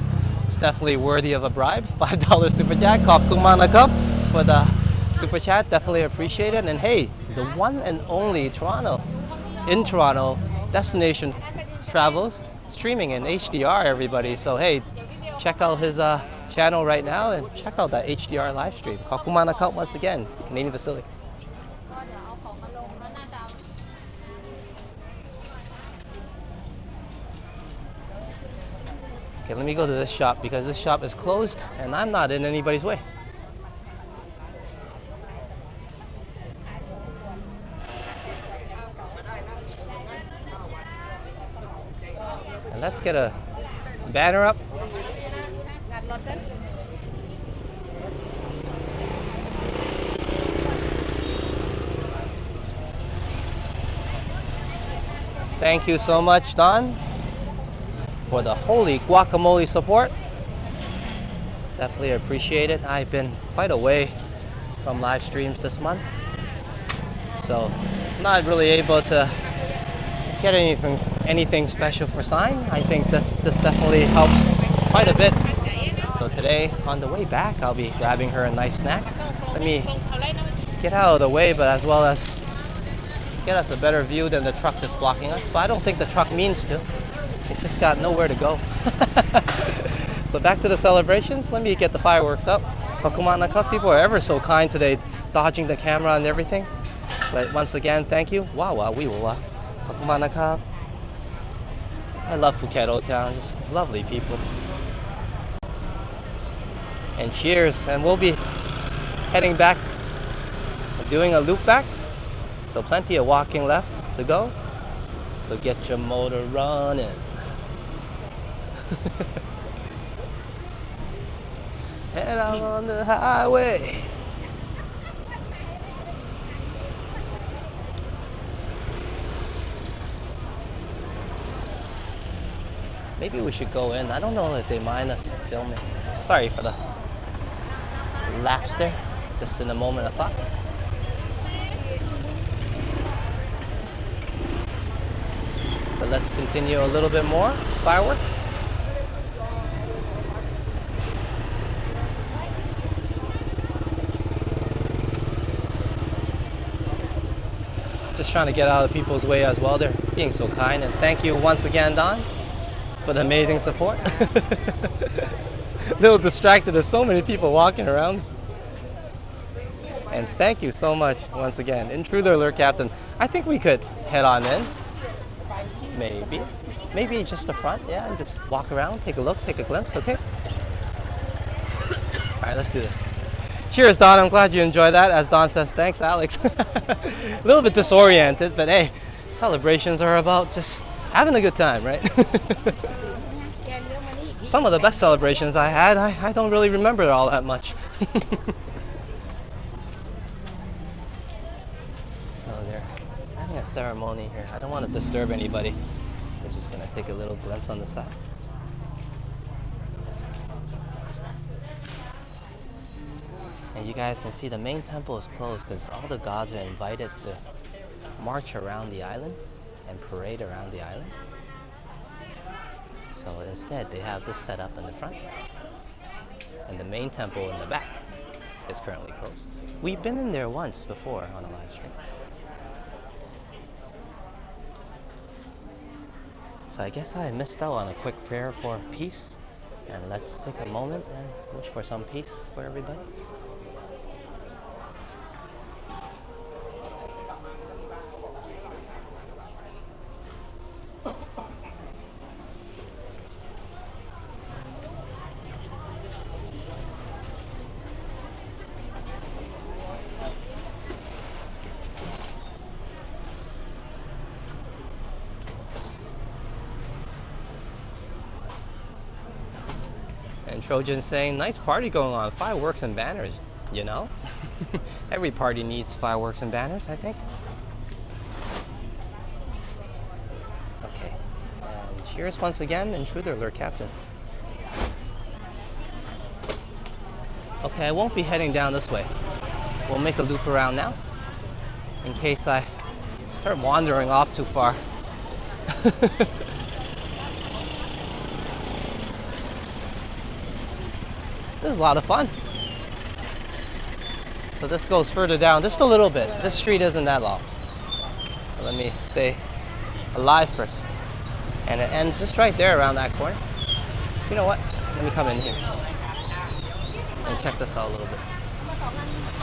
it's definitely worthy of a bribe. $5 super chat. Khop Kumana Cup for the super chat. Definitely appreciate it. And hey, the one and only in Toronto, Destination Travels, streaming in HDR, everybody. So hey, check out his channel right now and check out that HDR live stream. Khop Kumana Cup once again, Canadian Vasily. Okay, let me go to this shop because this shop is closed and I'm not in anybody's way. And let's get a banner up. Thank you so much, Don, for the holy guacamole support. Definitely appreciate it. I've been quite away from live streams this month, so not really able to get anything special for sign. I think this definitely helps quite a bit. So today on the way back I'll be grabbing her a nice snack. Let me get out of the way, but as well as get us a better view than the truck just blocking us. But I don't think the truck means to. It just got nowhere to go. So back to the celebrations. Let me get the fireworks up. Kakumanaka, people are ever so kind today, dodging the camera and everything. But once again, thank you. Wow, we will. Kakumanaka. I love Phuket Old Town. Just lovely people. And cheers. And we'll be heading back, doing a loop back. So plenty of walking left to go. So get your motor running. Head out on the highway. Maybe we should go in. I don't know if they mind us filming. Sorry for the lapse there. Just in a moment of thought. But let's continue a little bit more. Fireworks. Just trying to get out of people's way as well. They're being so kind. And thank you once again, Don, for the amazing support. A little distracted. There's so many people walking around. And thank you so much once again. Intruder alert, Captain. I think we could head on in. Maybe just the front, yeah, and just walk around, take a look, take a glimpse, okay? Alright, let's do this. Cheers, Don. I'm glad you enjoyed that. As Don says, thanks, Alex. A little bit disoriented, but hey, celebrations are about just having a good time, right? Some of the best celebrations I had, I don't really remember all that much. A ceremony here. I don't want to disturb anybody. We're just gonna take a little glimpse on the side. And And you guys can see the main temple is closed because all the gods are invited to march around the island and parade around the island. So instead, they have this set up in the front, and the main temple in the back is currently closed. We've been in there once before on a live stream. So I guess I missed out on a quick prayer for peace. And let's take a moment and wish for some peace for everybody. And Trojan saying, nice party going on, fireworks and banners, you know? Every party needs fireworks and banners, I think. Okay, and cheers once again, Intruder Alert Captain. Okay, I won't be heading down this way. We'll make a loop around now, in case I start wandering off too far. This is a lot of fun. So this goes further down just a little bit. This street isn't that long. But let me stay alive first. And it ends just right there around that corner. You know what? Let me come in here and check this out a little bit.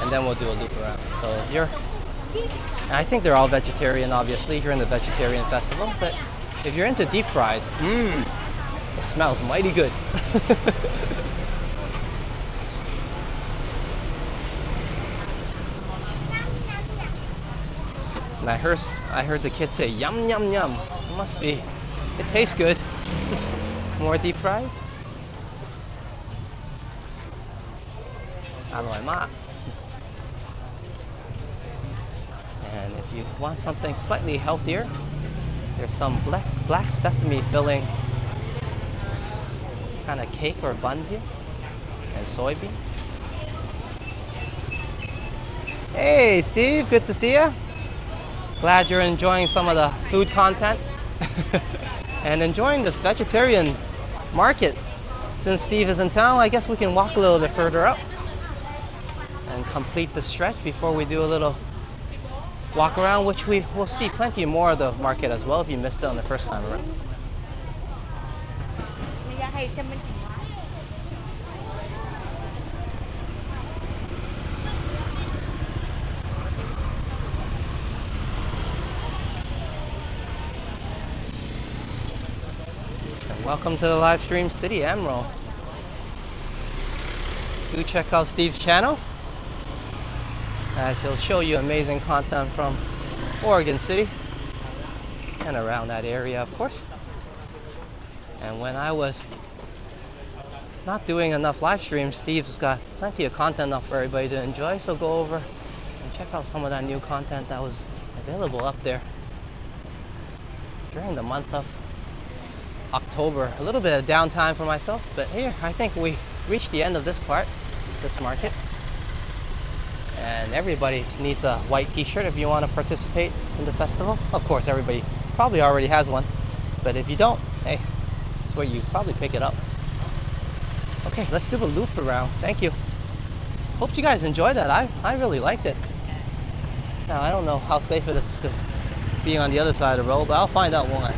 And then we'll do a loop around. So if you're, I think they're all vegetarian obviously during the vegetarian festival, but if you're into deep fries, it smells mighty good. And I heard the kids say yum yum yum. It must be. It tastes good. More deep fries. Aloy. And if you want something slightly healthier, there's some black sesame filling kind of cake or buns here, and soybean. Hey Steve, good to see you. Glad you're enjoying some of the food content and enjoying this vegetarian market. Since Steve is in town, I guess we can walk a little bit further up and complete the stretch before we do a little walk around, which we will see plenty more of the market as well if you missed it on the first time around. Welcome to the live stream City Admiral. Do check out Steve's channel, as he'll show you amazing content from Oregon City and around that area, of course. And when I was not doing enough live streams, Steve's got plenty of content up for everybody to enjoy, so go over and check out some of that new content that was available up there during the month of October. A little bit of downtime for myself, but here I think we reached the end of this part, this market, and everybody needs a white t-shirt if you want to participate in the festival. Of course everybody probably already has one, but if you don't, hey, that's where you probably pick it up. Okay, let's do a loop around. Thank you. Hope you guys enjoyed that. I really liked it. Now I don't know how safe it is to be on the other side of the road, but I'll find out why.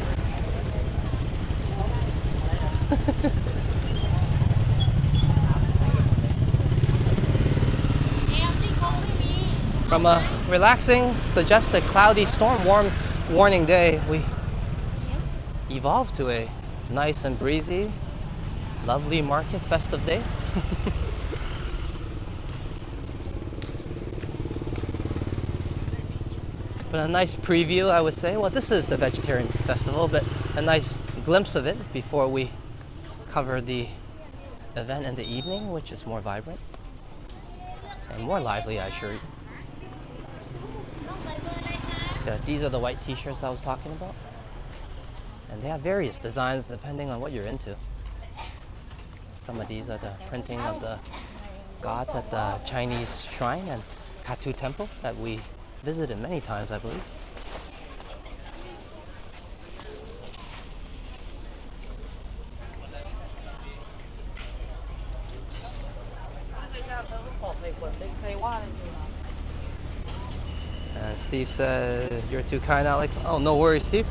From a relaxing, suggested cloudy storm warning day, we evolved to a nice and breezy, lovely market festive day. But a nice preview, I would say. Well, this is the vegetarian festival, but a nice glimpse of it before we cover the event in the evening, which is more vibrant and more lively, I assure you. These are the white t-shirts I was talking about, and they have various designs depending on what you're into. Some of these are the printing of the gods at the Chinese shrine and Katu temple that we visited many times, I believe. And Steve said, "You're too kind, Alex." Oh, no worries, Steve.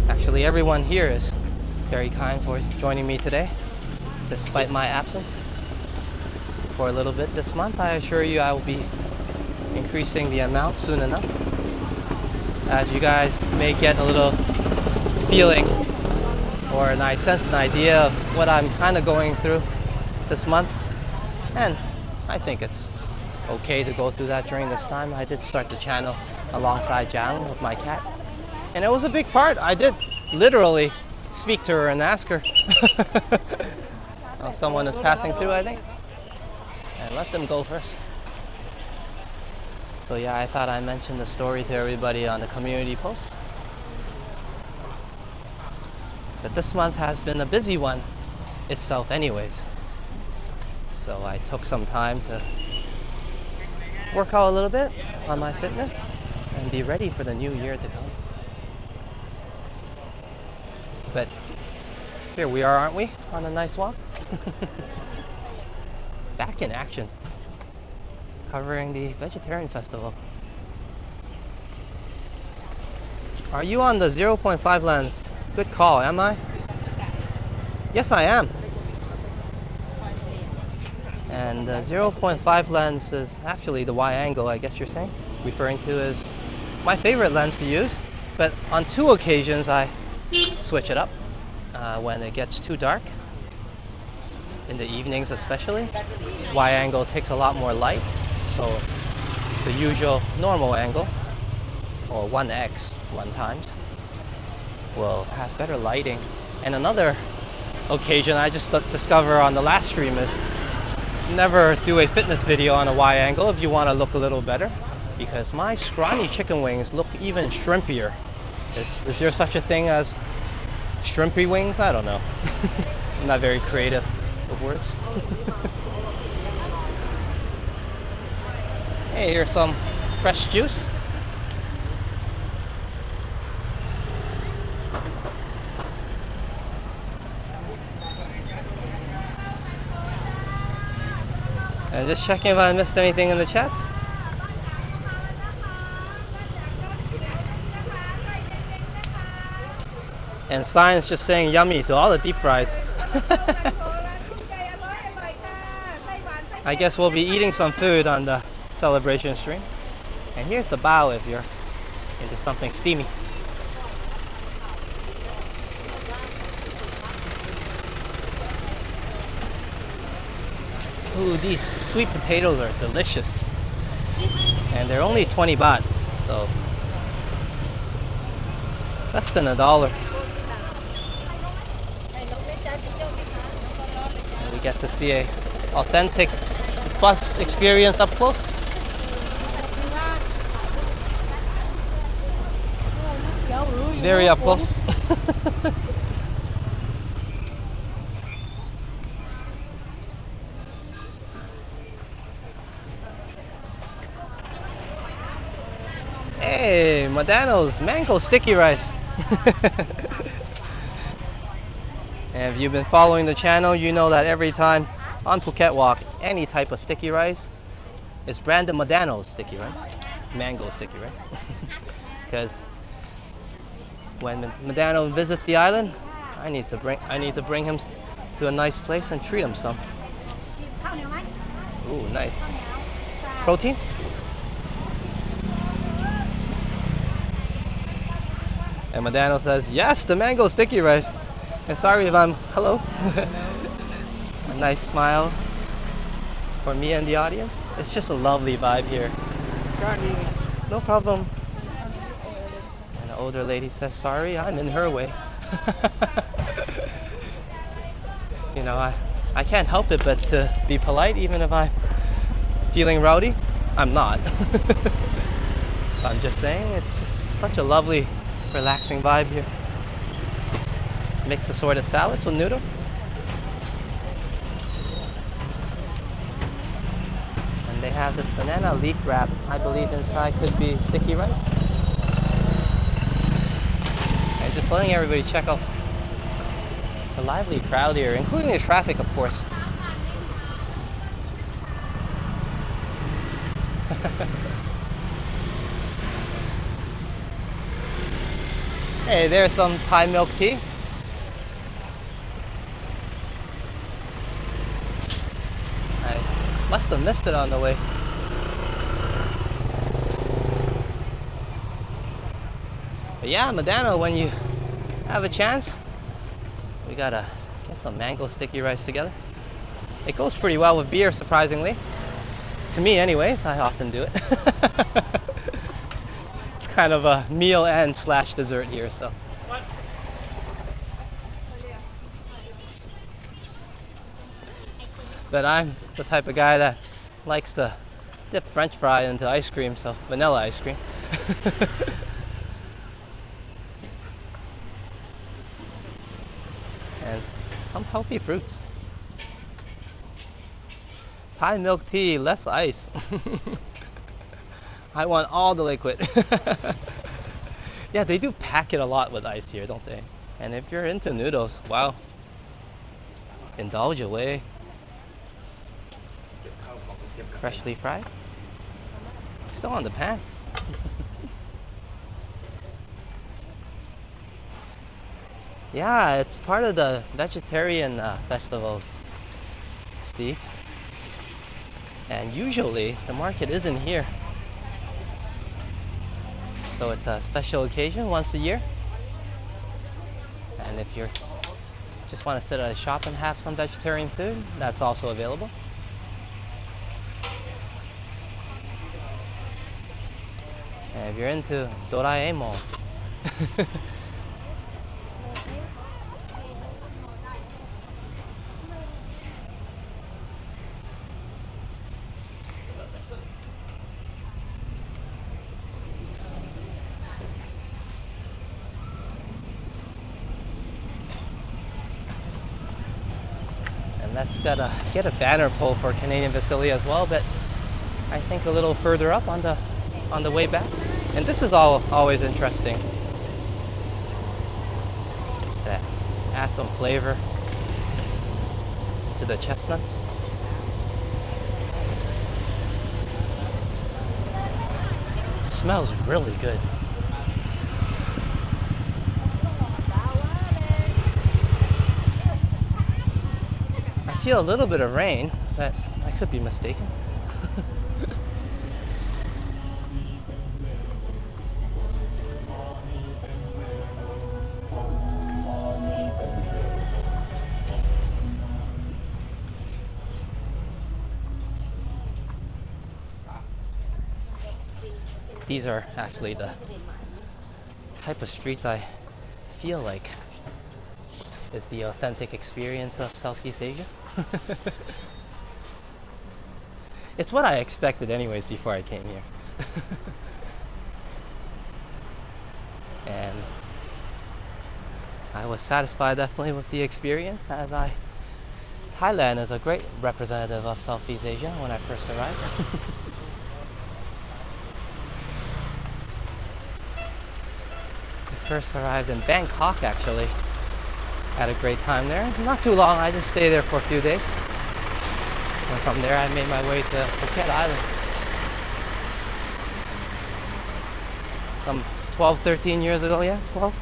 Actually, everyone here is very kind for joining me today, despite my absence for a little bit this month. I assure you I will be increasing the amount soon enough. As you guys may get a little feeling or I sense an idea of what I'm kind of going through this month. And I think it's okay to go through that during this time. I did start the channel alongside Jang with my cat. And it was a big part. I did literally speak to her and ask her. Well, someone is passing through, I think. And let them go first. So yeah, I thought I mentioned the story to everybody on the community post. But this month has been a busy one itself anyways. So I took some time to work out a little bit on my fitness and be ready for the new year to come. But here we are, aren't we? On a nice walk. Back in action. Covering the vegetarian festival. Are you on the 0.5 lens? Good call, am I? Yes, I am. And the 0.5 lens is actually the wide angle, I guess you're saying, referring to as my favorite lens to use. But on 2 occasions I switch it up when it gets too dark, in the evenings especially. Wide angle takes a lot more light, so the usual normal angle, or 1x, 1 times, will have better lighting. And another occasion I just discovered on the last stream is never do a fitness video on a wide angle if you want to look a little better, because my scrawny chicken wings look even shrimpier. Is there such a thing as shrimpy wings? I don't know. I'm not very creative with words. Hey, here's some fresh juice. And just checking if I missed anything in the chat. And Science just saying yummy to all the deep fries. I guess we'll be eating some food on the celebration stream. And here's the bao if you're into something steamy. Ooh, these sweet potatoes are delicious. And they're only 20 baht, so less than $1. And we get to see a authentic bus experience up close. Very up close. Hey, Modano's mango sticky rice. And if you've been following the channel, you know that every time on Phuket Walk, any type of sticky rice is branded Modano's sticky rice, mango sticky rice. Because when Modano visits the island, I need to bring him to a nice place and treat him some. Ooh, nice. Protein? And Modano says, yes, the mango sticky rice. And sorry if I'm, hello. A nice smile for me and the audience. It's just a lovely vibe here. No problem. And the older lady says, sorry, I'm in her way. You know, I can't help it but to be polite even if I'm feeling rowdy. I'm not. I'm just saying, it's just such a lovely, relaxing vibe here. Mix assorted salads with noodle. have this banana leaf wrap. I believe inside could be sticky rice. And just letting everybody check out the lively crowd here, including the traffic, of course. Hey, there's some Thai milk tea. I must have missed it on the way. But yeah, Madano, when you have a chance, we gotta get some mango sticky rice together. It goes pretty well with beer, surprisingly. To me anyways, I often do it. It's kind of a meal and slash dessert here, so. But I'm the type of guy that likes to dip French fry into ice cream, so vanilla ice cream. And some healthy fruits. Thai milk tea, less ice. I want all the liquid. Yeah, they do pack it a lot with ice here, don't they? And if you're into noodles, wow. Indulge away. Freshly fried. Still on the pan. Yeah, it's part of the vegetarian festivals, Steve. And usually the market isn't here. So it's a special occasion once a year. And if you just want to sit at a shop and have some vegetarian food, that's also available. And if you're into Doraemon, and let's get a banner pole for Canadian Vasily as well, but I think a little further up on the way back. And this is always interesting to add some flavor to the chestnuts. It smells really good. I feel a little bit of rain, but I could be mistaken. These are actually the type of streets I feel like is the authentic experience of Southeast Asia. It's what I expected anyways before I came here. And I was satisfied definitely with the experience, as Thailand is a great representative of Southeast Asia when I first arrived. First arrived in Bangkok actually. Had a great time there. Not too long, I just stayed there for a few days. And from there I made my way to Phuket Island. Some 12, 13 years ago, yeah, 12.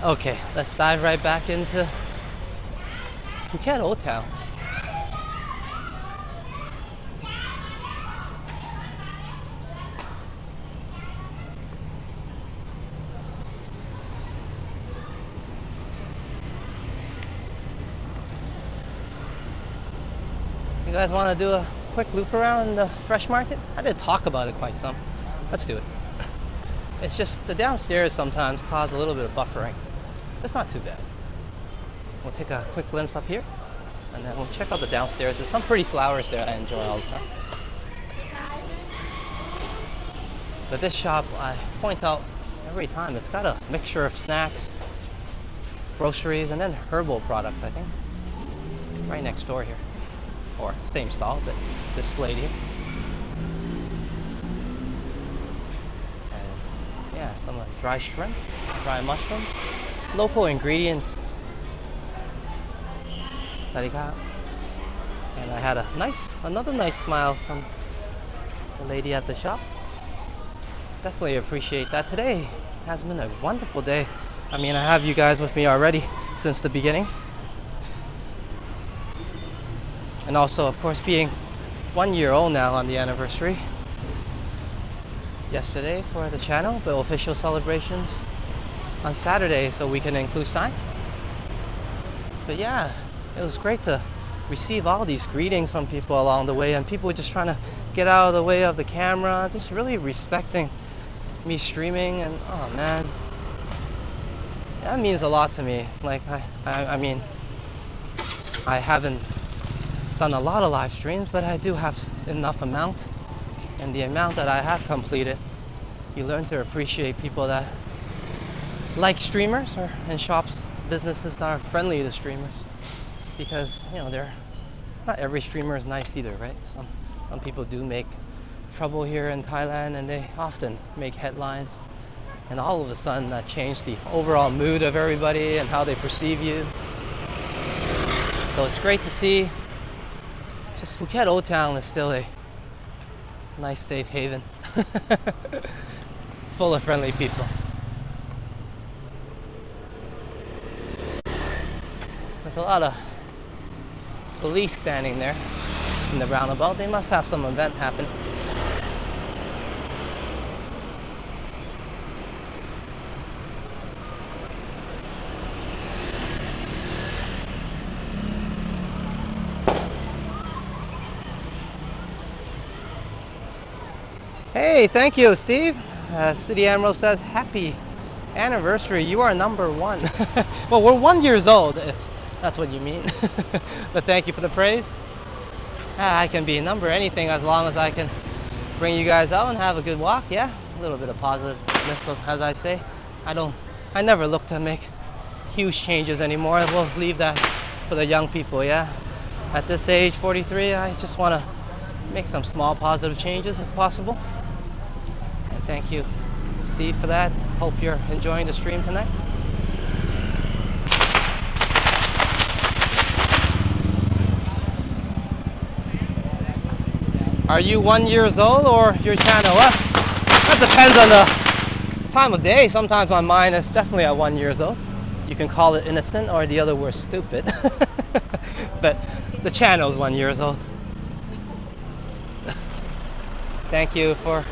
Okay, let's dive right back into Phuket Old Town. You guys want to do a quick loop around the fresh market? I did talk about it quite some. Let's do it. It's just the downstairs sometimes cause a little bit of buffering. It's not too bad. We'll take a quick glimpse up here. And then we'll check out the downstairs. There's some pretty flowers there I enjoy all the time. But this shop, I point out every time, it's got a mixture of snacks, groceries, and then herbal products, I think. Right next door here. Or same stall, but displayed here. And yeah, some dry shrimp, dry mushrooms, local ingredients. And I had another nice smile from the lady at the shop. Definitely appreciate that. Today has been a wonderful day. I mean, I have you guys with me already since the beginning. And also, of course, being 1 year old now on the anniversary. Yesterday for the channel, but official celebrations on Saturday, so we can include sign. But yeah, it was great to receive all these greetings from people along the way, and people just trying to get out of the way of the camera, just really respecting me streaming. And oh man, that means a lot to me. It's like I mean, I haven't done a lot of live streams, but I do have enough amount, and the amount that I have completed, you learn to appreciate people that like streamers, or in shops, businesses that are friendly to streamers, because you know, not every streamer is nice either, right? Some people do make trouble here in Thailand, and they often make headlines, and all of a sudden that changed the overall mood of everybody and how they perceive you. So it's great to see just Phuket Old Town is still a nice safe haven full of friendly people. There's a lot of police standing there in the roundabout. They must have some event happen. Hey, thank you, Steve. City Emerald says, happy anniversary. You are number 1. Well, we're 1 year old, if that's what you mean. But thank you for the praise. I can be number anything as long as I can bring you guys out and have a good walk. Yeah, a little bit of positiveness, as I say. I never look to make huge changes anymore. We'll leave that for the young people, yeah. At this age, 43, I just want to make some small positive changes if possible. And thank you, Steve, for that. Hope you're enjoying the stream tonight. Are you 1 year old or your channel? Well, that depends on the time of day. Sometimes my mind is definitely at 1 year old. You can call it innocent, or the other word stupid. But the channel is 1 year old. Thank you for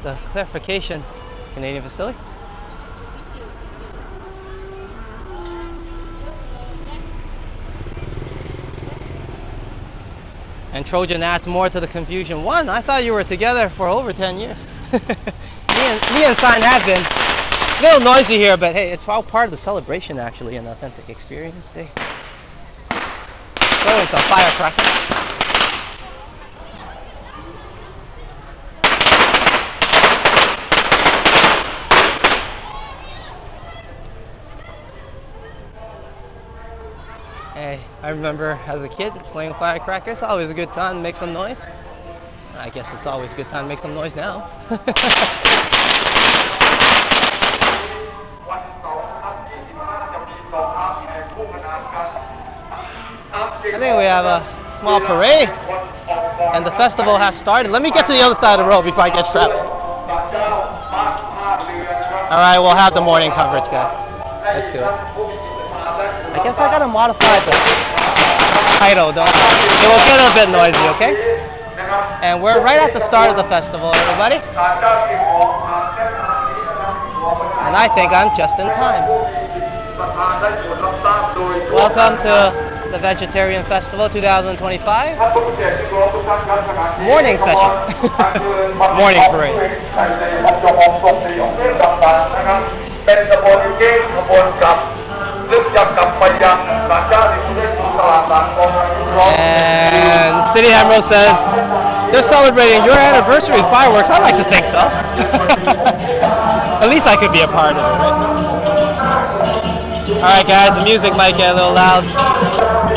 the clarification, Canadian facility. And Trojan adds more to the confusion. I thought you were together for over 10 years. me and Sign have been a little noisy here, but hey, it's all part of the celebration, actually, an authentic experience day. Throwing some firecrackers. Hey, I remember as a kid playing firecrackers. Always a good time to make some noise. I guess it's always a good time to make some noise now. I think we have a small parade, and the festival has started. Let me get to the other side of the road before I get trapped. Alright, we'll have the morning coverage, guys. Let's do it. I guess I gotta modify the title, don't I? It will get a bit noisy, okay? And we're right at the start of the festival, everybody. And I think I'm just in time. Welcome to the Vegetarian Festival 2025. Morning session. Morning parade. ลึกจากกลับไปยังหลังจากที่ผู้ได้สู่ตลาดต่างกอง City Emerald says they're celebrating your anniversary fireworks. I like to think so. At least I could be a part of it, right? Alright guys, the music might get a little loud.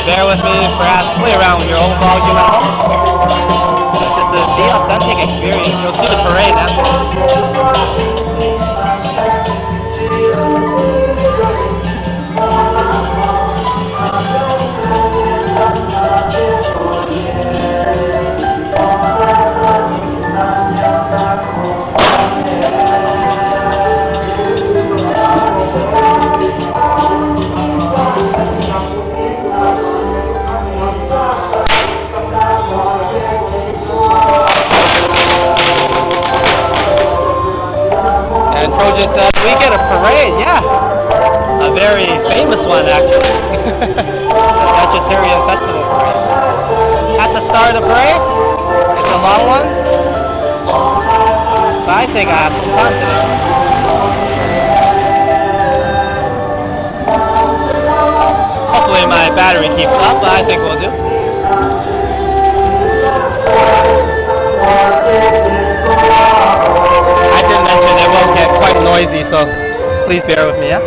Bear with me, perhaps play around with your own volume at home. This is the authentic experience. You'll see the parade now. Trojan says we get a parade, yeah, a very famous one actually, the Vegetarian Festival Parade. At the start of the parade, it's a long one, but I think I have some fun today. Hopefully my battery keeps up, but I think we'll do. I did mention it will get quite noisy, so please bear with me, yeah?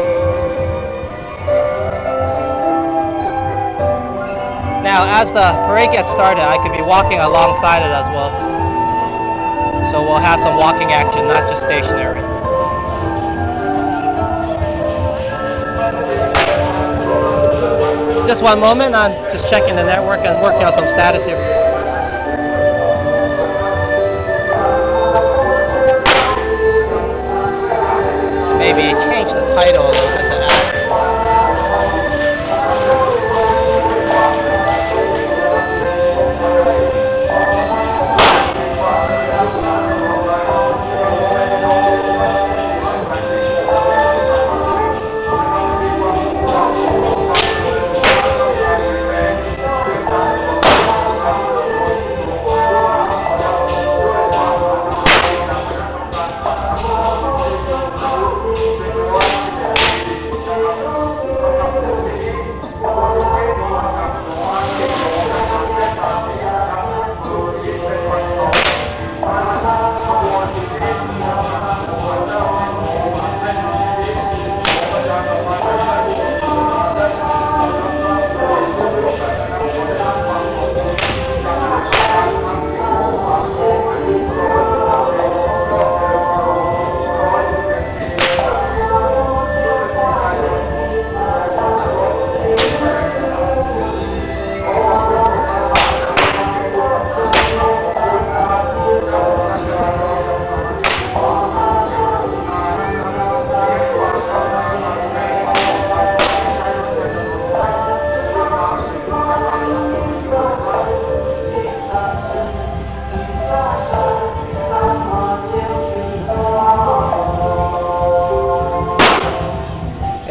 Now, as the parade gets started, I could be walking alongside it as well. So we'll have some walking action, not just stationary. Just one moment, I'm just checking the network and working on some status here. Maybe change the title a little bit to that.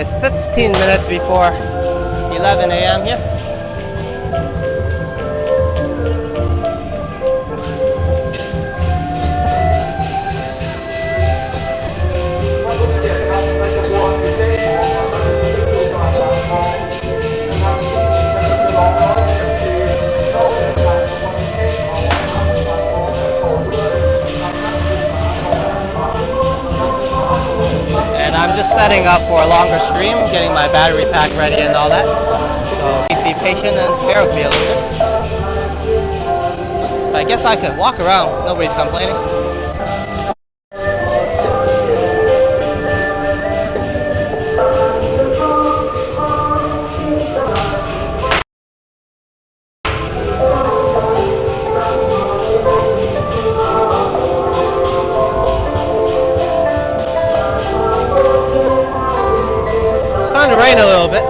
It's 15 minutes before 11 a.m. here. I'm just setting up for a longer stream, getting my battery pack ready and all that. So please be patient and bear with me a little bit. But I guess I could walk around, nobody's complaining. To rain a little bit,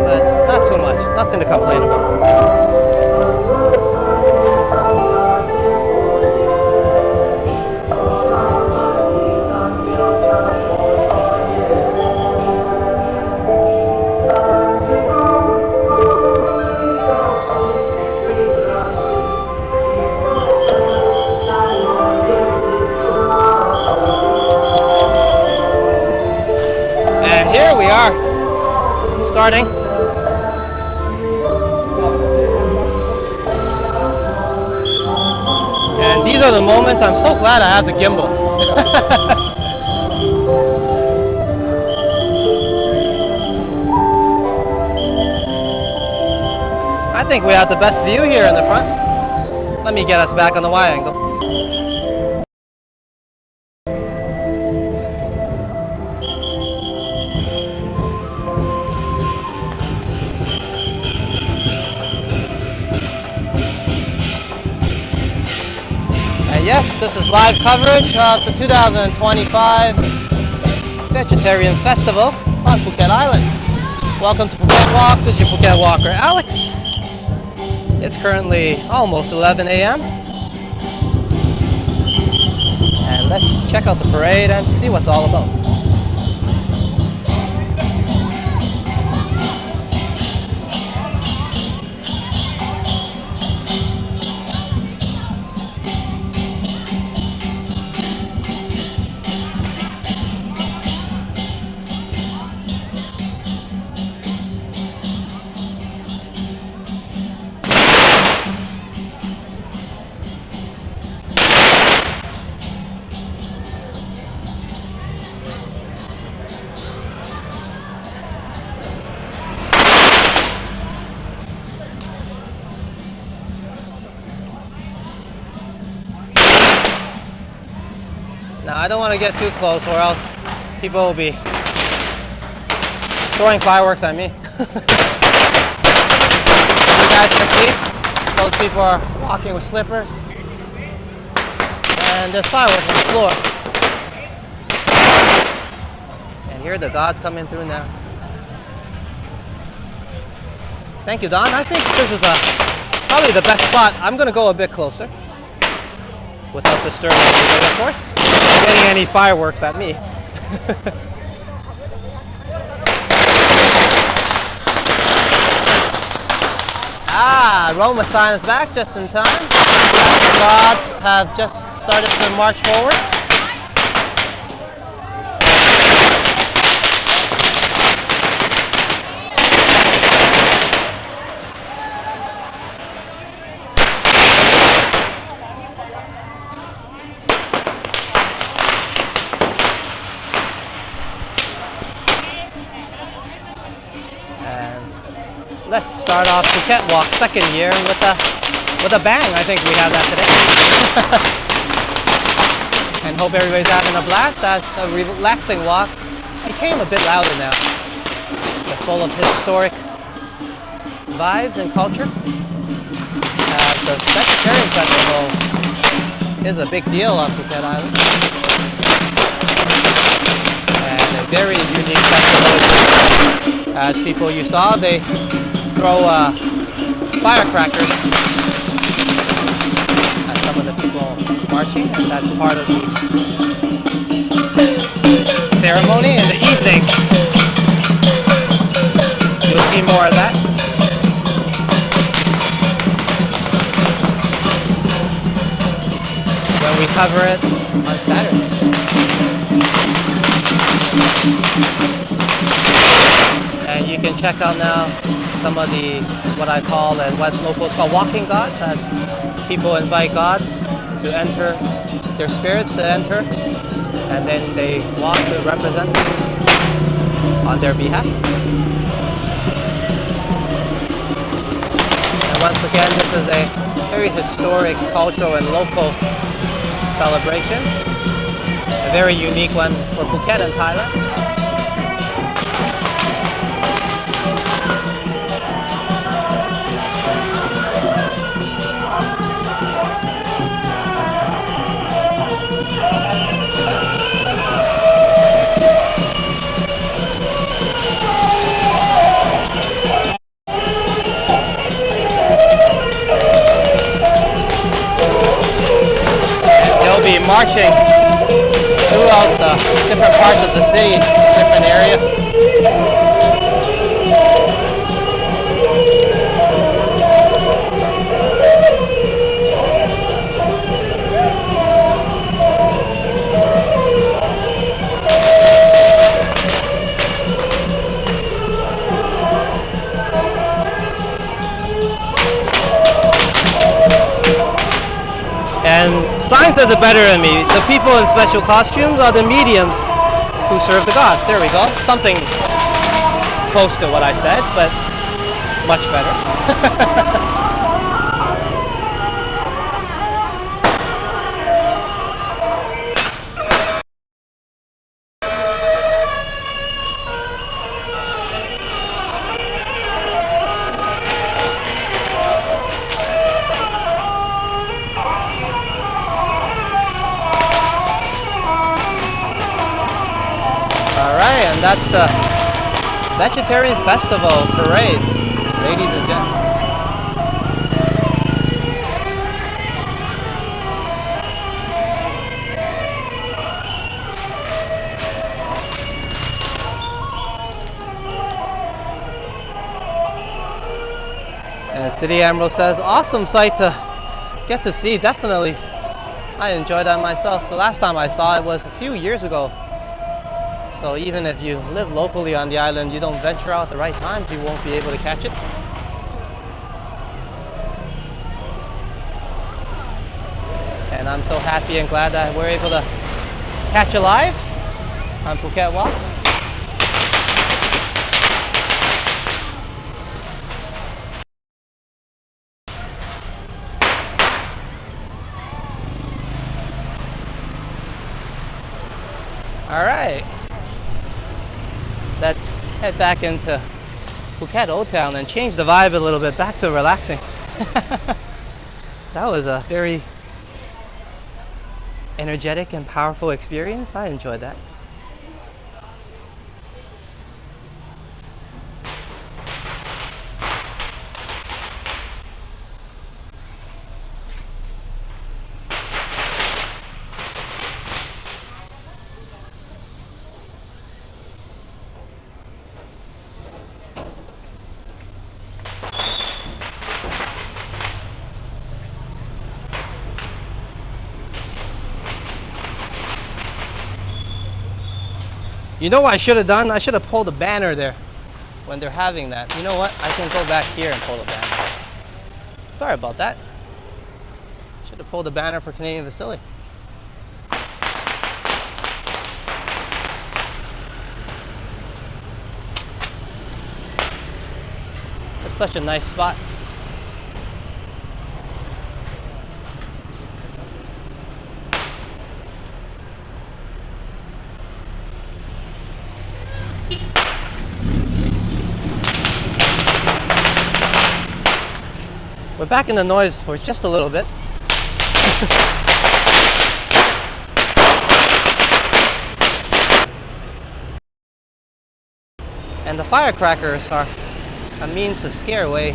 but not too much. Nothing to complain about. And here we are, starting. moment, I'm so glad I have the gimbal. I think we have the best view here in the front. Let me get us back on the wide angle. And yes, this is live coverage of the 2025 Vegetarian Festival on Phuket Island. Welcome to Phuket Walk. This is your Phuket Walker, Alex. It's currently almost 11 a.m. And let's check out the parade and see what's all about. Now I don't want to get too close or else people will be throwing fireworks at me. You guys can see, those people are walking with slippers and there's fireworks on the floor. And here the gods coming through now. Thank you, Don. I think this is probably the best spot. I'm going to go a bit closer without disturbing anybody, of course. Getting any fireworks at me. Roma sign is back just in time. The gods have just started to march forward. Let's start off Phuket Walk second year with a bang. I think we have that today. And hope everybody's having a blast as the relaxing walk became a bit louder now. They're full of historic vibes and culture. The Vegetarian Festival is a big deal on Phuket Island. And a very unique festival. As people you saw, they throw firecrackers at some of the people marching, and that's part of the ceremony. In the evening, you'll see more of that. When we cover it on Saturday. And you can check out now some of the, what I call, and what locals call walking gods, as people invite gods to enter, their spirits to enter, and then they walk to represent them on their behalf. And once again, this is a very historic, cultural, and local celebration. A very unique one for Phuket and Thailand. Marching throughout the different parts of the city, different areas. And sign says it better than me. The people in special costumes are the mediums who serve the gods. There we go. Something close to what I said, but much better. Alright, and that's the Vegetarian Festival Parade, ladies and gents. And City Emerald says, awesome sight to get to see, definitely. I enjoyed that myself. The last time I saw it was a few years ago. So even if you live locally on the island, you don't venture out at the right times, you won't be able to catch it. And I'm so happy and glad that we're able to catch it live on Phuket Walk. All right. Let's head back into Phuket Old Town and change the vibe a little bit, back to relaxing. That was a very energetic and powerful experience. I enjoyed that. You know what I should have done? I should have pulled a banner there when they're having that. You know what? I can go back here and pull the banner. Sorry about that. Should have pulled a banner for Canadian Vasily. It's such a nice spot. We're back in the noise for just a little bit. And the firecrackers are a means to scare away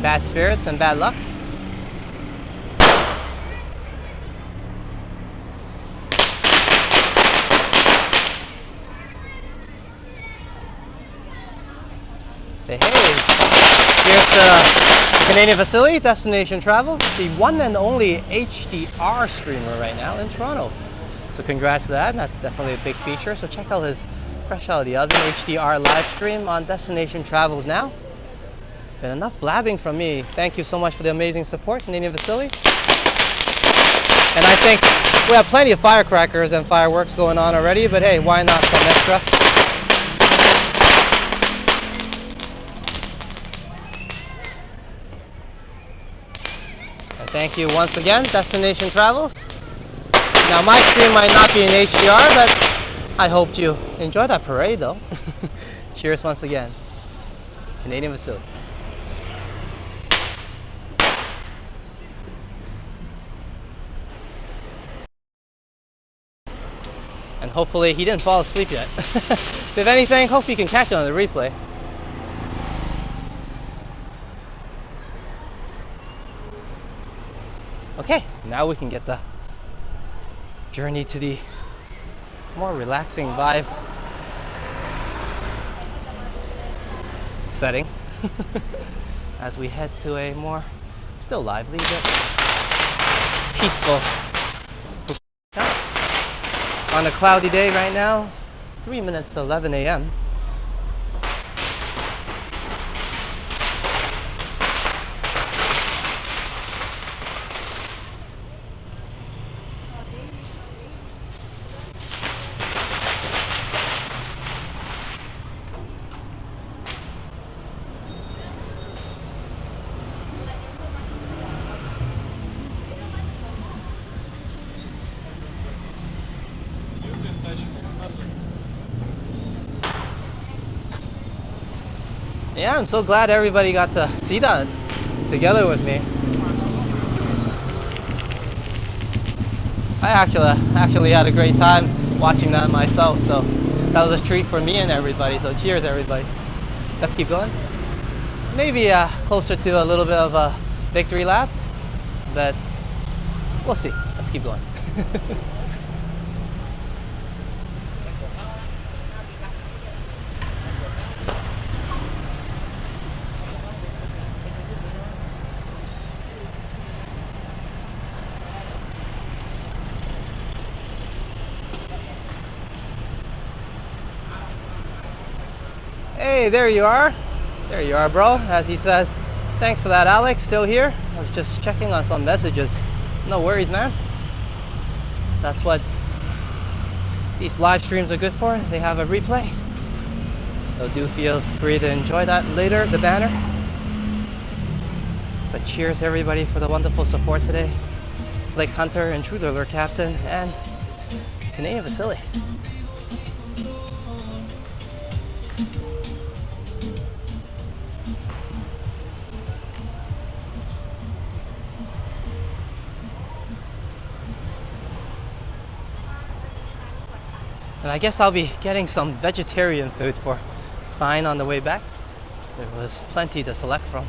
bad spirits and bad luck. Say hey, here's the Canadian Vasily, Destination Travel, the one and only HDR streamer right now in Toronto. So congrats to that, that's definitely a big feature. So check out his fresh out of the oven HDR live stream on Destination Travels now. Been enough blabbing from me. Thank you so much for the amazing support, Canadian Vasily. And I think we have plenty of firecrackers and fireworks going on already, but hey, why not some extra? Thank you once again, Destination Travels. Now my stream might not be in HDR, but I hoped you enjoyed that parade though. Cheers once again. Canadian Vasily. And hopefully he didn't fall asleep yet. If anything, hope you can catch it on the replay. Okay, now we can get the journey to the more relaxing vibe setting as we head to a more still lively but peaceful on a cloudy day right now, 3 minutes to 11 a.m. Yeah, I'm so glad everybody got to see that together with me. I actually had a great time watching that myself, so that was a treat for me and everybody. So cheers, everybody. Let's keep going. Maybe closer to a little bit of a victory lap, but we'll see. Let's keep going. Hey, there you are. There you are, bro. As he says, thanks for that, Alex. Still here? I was just checking on some messages. No worries, man. That's what these live streams are good for. They have a replay. So do feel free to enjoy that later, the banner. But cheers, everybody, for the wonderful support today. Blake Hunter, Intruder Lure Captain, and Canadian Vasily. And I guess I'll be getting some vegetarian food for Sign on the way back. There was plenty to select from.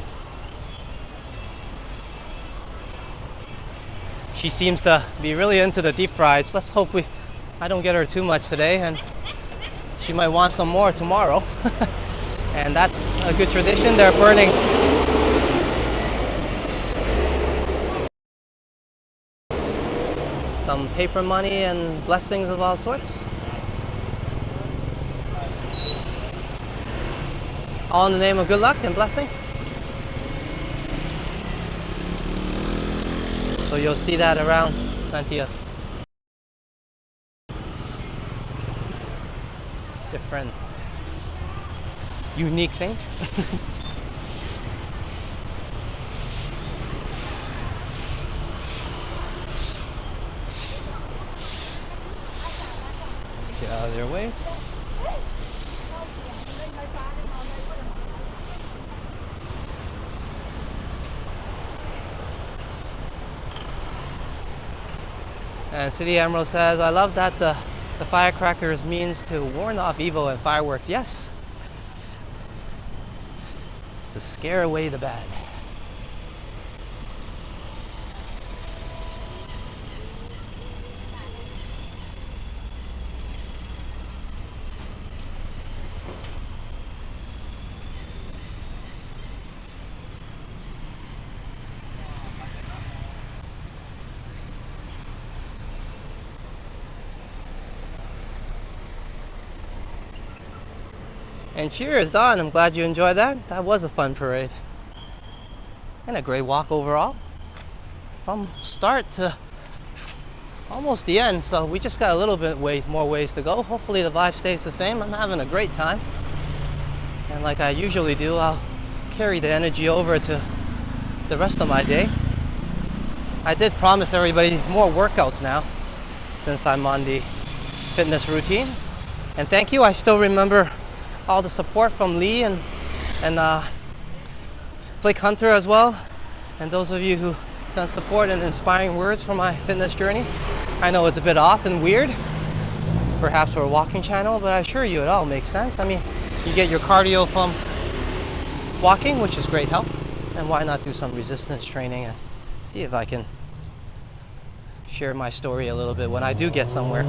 She seems to be really into the deep frieds. Let's hope I don't get her too much today, and she might want some more tomorrow. And that's a good tradition. They're burning some paper money and blessings of all sorts. All in the name of good luck and blessing. So you'll see that around plenty of different unique things. Get out of their way. And City Emerald says, I love that the firecrackers means to warn off evil and fireworks. Yes. It's to scare away the bad. And cheers, Don. I'm glad you enjoyed that. That was a fun parade. And a great walk overall. From start to almost the end, so we just got a little bit more ways to go. Hopefully the vibe stays the same. I'm having a great time. And like I usually do, I'll carry the energy over to the rest of my day. I did promise everybody more workouts now, since I'm on the fitness routine. And thank you. I still remember all the support from Lee and Blake Hunter as well, and those of you who send support and inspiring words for my fitness journey. I know it's a bit off and weird, perhaps for a walking channel, but I assure you it all makes sense. I mean, you get your cardio from walking, which is great help, and why not do some resistance training and see if I can share my story a little bit when I do get somewhere.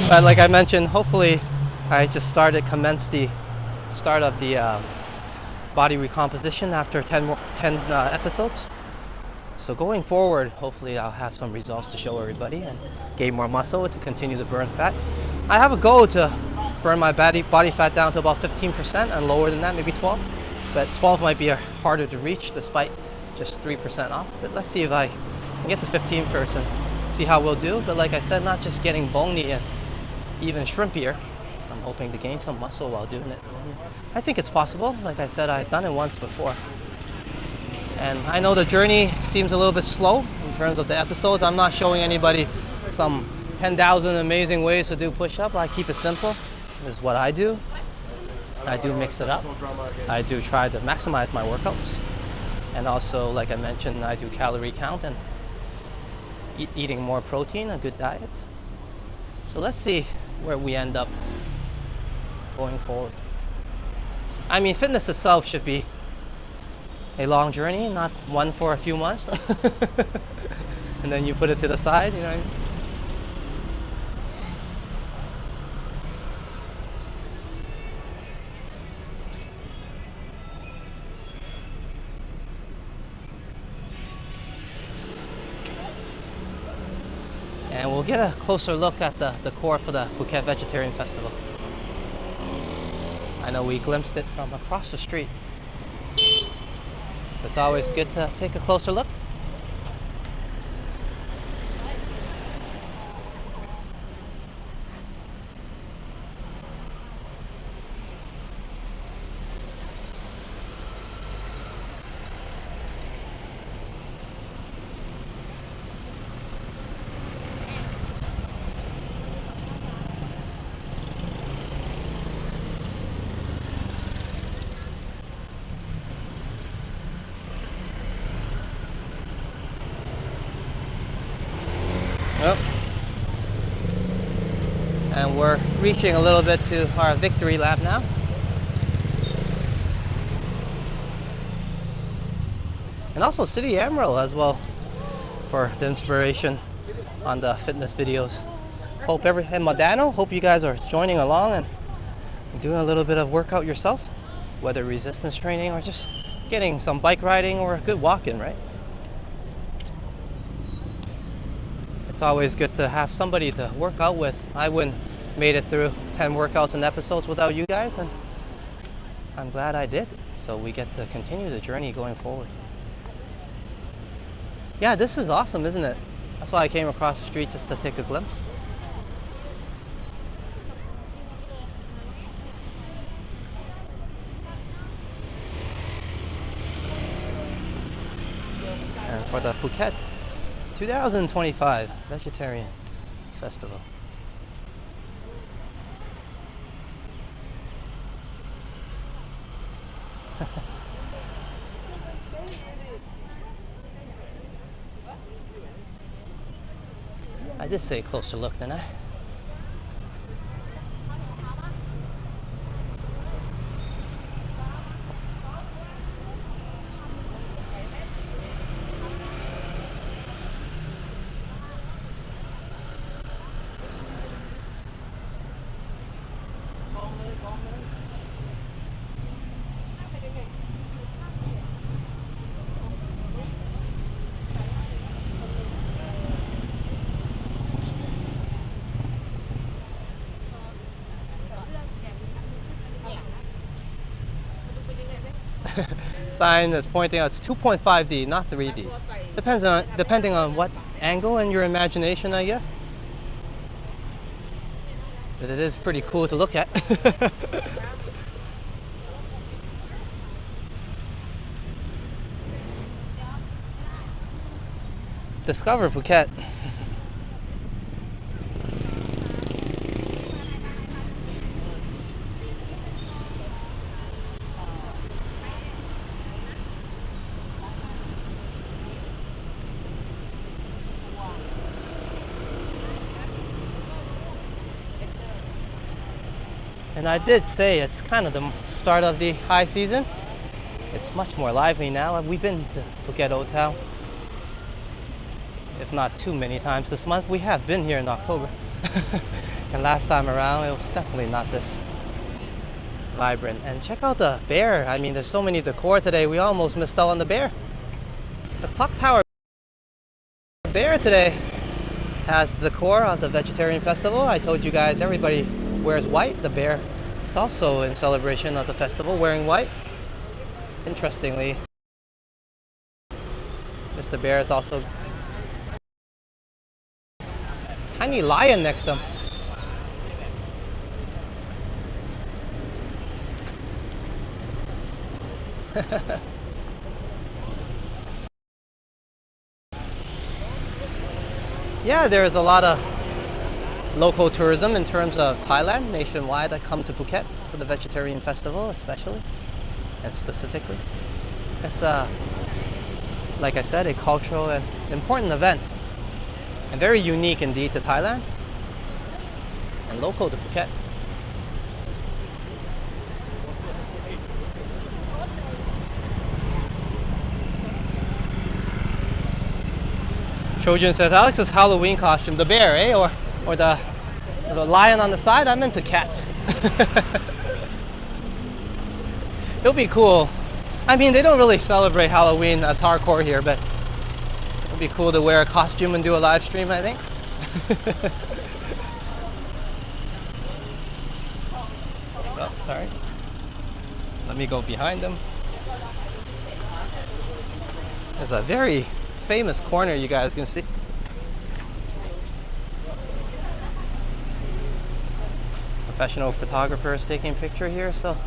But like I mentioned, hopefully I just commenced the start of the body recomposition after 10 episodes. So going forward, hopefully I'll have some results to show everybody and gain more muscle to continue to burn fat. I have a goal to burn my body fat down to about 15% and lower than that, maybe 12. But 12 might be harder to reach despite just 3% off. But let's see if I can get to 15 first and see how we'll do. But like I said, not just getting bony and even shrimpier. I'm hoping to gain some muscle while doing it. I think it's possible. Like I said, I've done it once before. And I know the journey seems a little bit slow in terms of the episodes. I'm not showing anybody some 10,000 amazing ways to do push-up. I keep it simple. This is what I do. I do mix it up. I do try to maximize my workouts. And also, like I mentioned, I do calorie count and eating more protein, a good diet. So let's see where we end up going forward. I mean, fitness itself should be a long journey, not one for a few months. And then you put it to the side, you know what I mean? And we'll get a closer look at the decor for the Phuket Vegetarian Festival. I know we glimpsed it from across the street. It's always good to take a closer look. Yep. And we're reaching a little bit to our victory lap now. And also City Emerald as well for the inspiration on the fitness videos. Hope and Modano, hope you guys are joining along and doing a little bit of workout yourself, whether resistance training or just getting some bike riding or a good walk-in, right? It's always good to have somebody to work out with. I wouldn't made it through 10 workouts and episodes without you guys, and I'm glad I did. So we get to continue the journey going forward. Yeah, this is awesome, isn't it? That's why I came across the street just to take a glimpse. And for the Phuket 2025 Vegetarian Festival. I did say closer look, didn't I? Sign is pointing out it's 2.5D, not 3D. Depending on what angle and your imagination, I guess. But it is pretty cool to look at. Discover Phuket. And I did say it's kind of the start of the high season. It's much more lively now. We've been to Phuket Old Town, if not too many times this month. We have been here in October. And last time around, it was definitely not this vibrant. And check out the bear. I mean, there's so many decor today. We almost missed out on the bear. The clock tower bear today has the decor of the Vegetarian Festival. I told you guys everybody wears white. The bear is also in celebration of the festival wearing white. Interestingly, Mr. Bear is also tiny lion next to him. Yeah, there's a lot of local tourism in terms of Thailand nationwide that come to Phuket for the vegetarian festival, especially and specifically. It's like I said, a cultural and important event, and very unique indeed to Thailand and local to Phuket. Chojun says, Alex's Halloween costume, the bear, eh? Or the lion on the side? I'm into cat. It'll be cool. I mean, they don't really celebrate Halloween as hardcore here, but it'll be cool to wear a costume and do a live stream, I think. Oh, sorry. Let me go behind them. There's a very famous corner you guys can see. Professional photographers taking picture here, so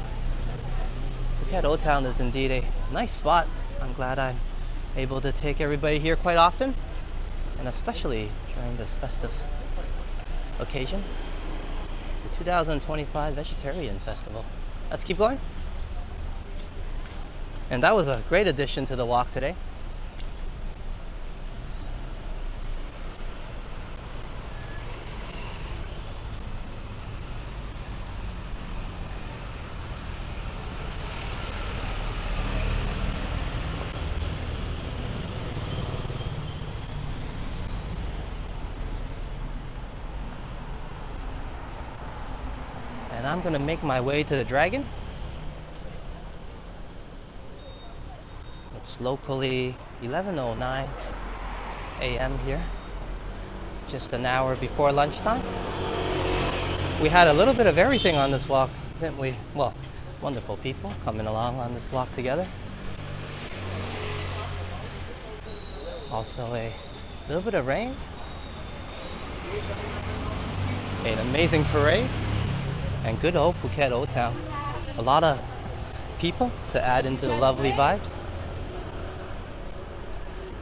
Phuket Old Town is indeed a nice spot. I'm glad I'm able to take everybody here quite often, and especially during this festive occasion, the 2025 Vegetarian Festival. Let's keep going. And that was a great addition to the walk today. And I'm gonna make my way to the Dragon. It's locally 11:09 a.m. here, just an hour before lunchtime. We had a little bit of everything on this walk, didn't we? Well, wonderful people coming along on this walk together. Also a little bit of rain. An amazing parade. And good old Phuket Old Town. A lot of people to add into the lovely vibes.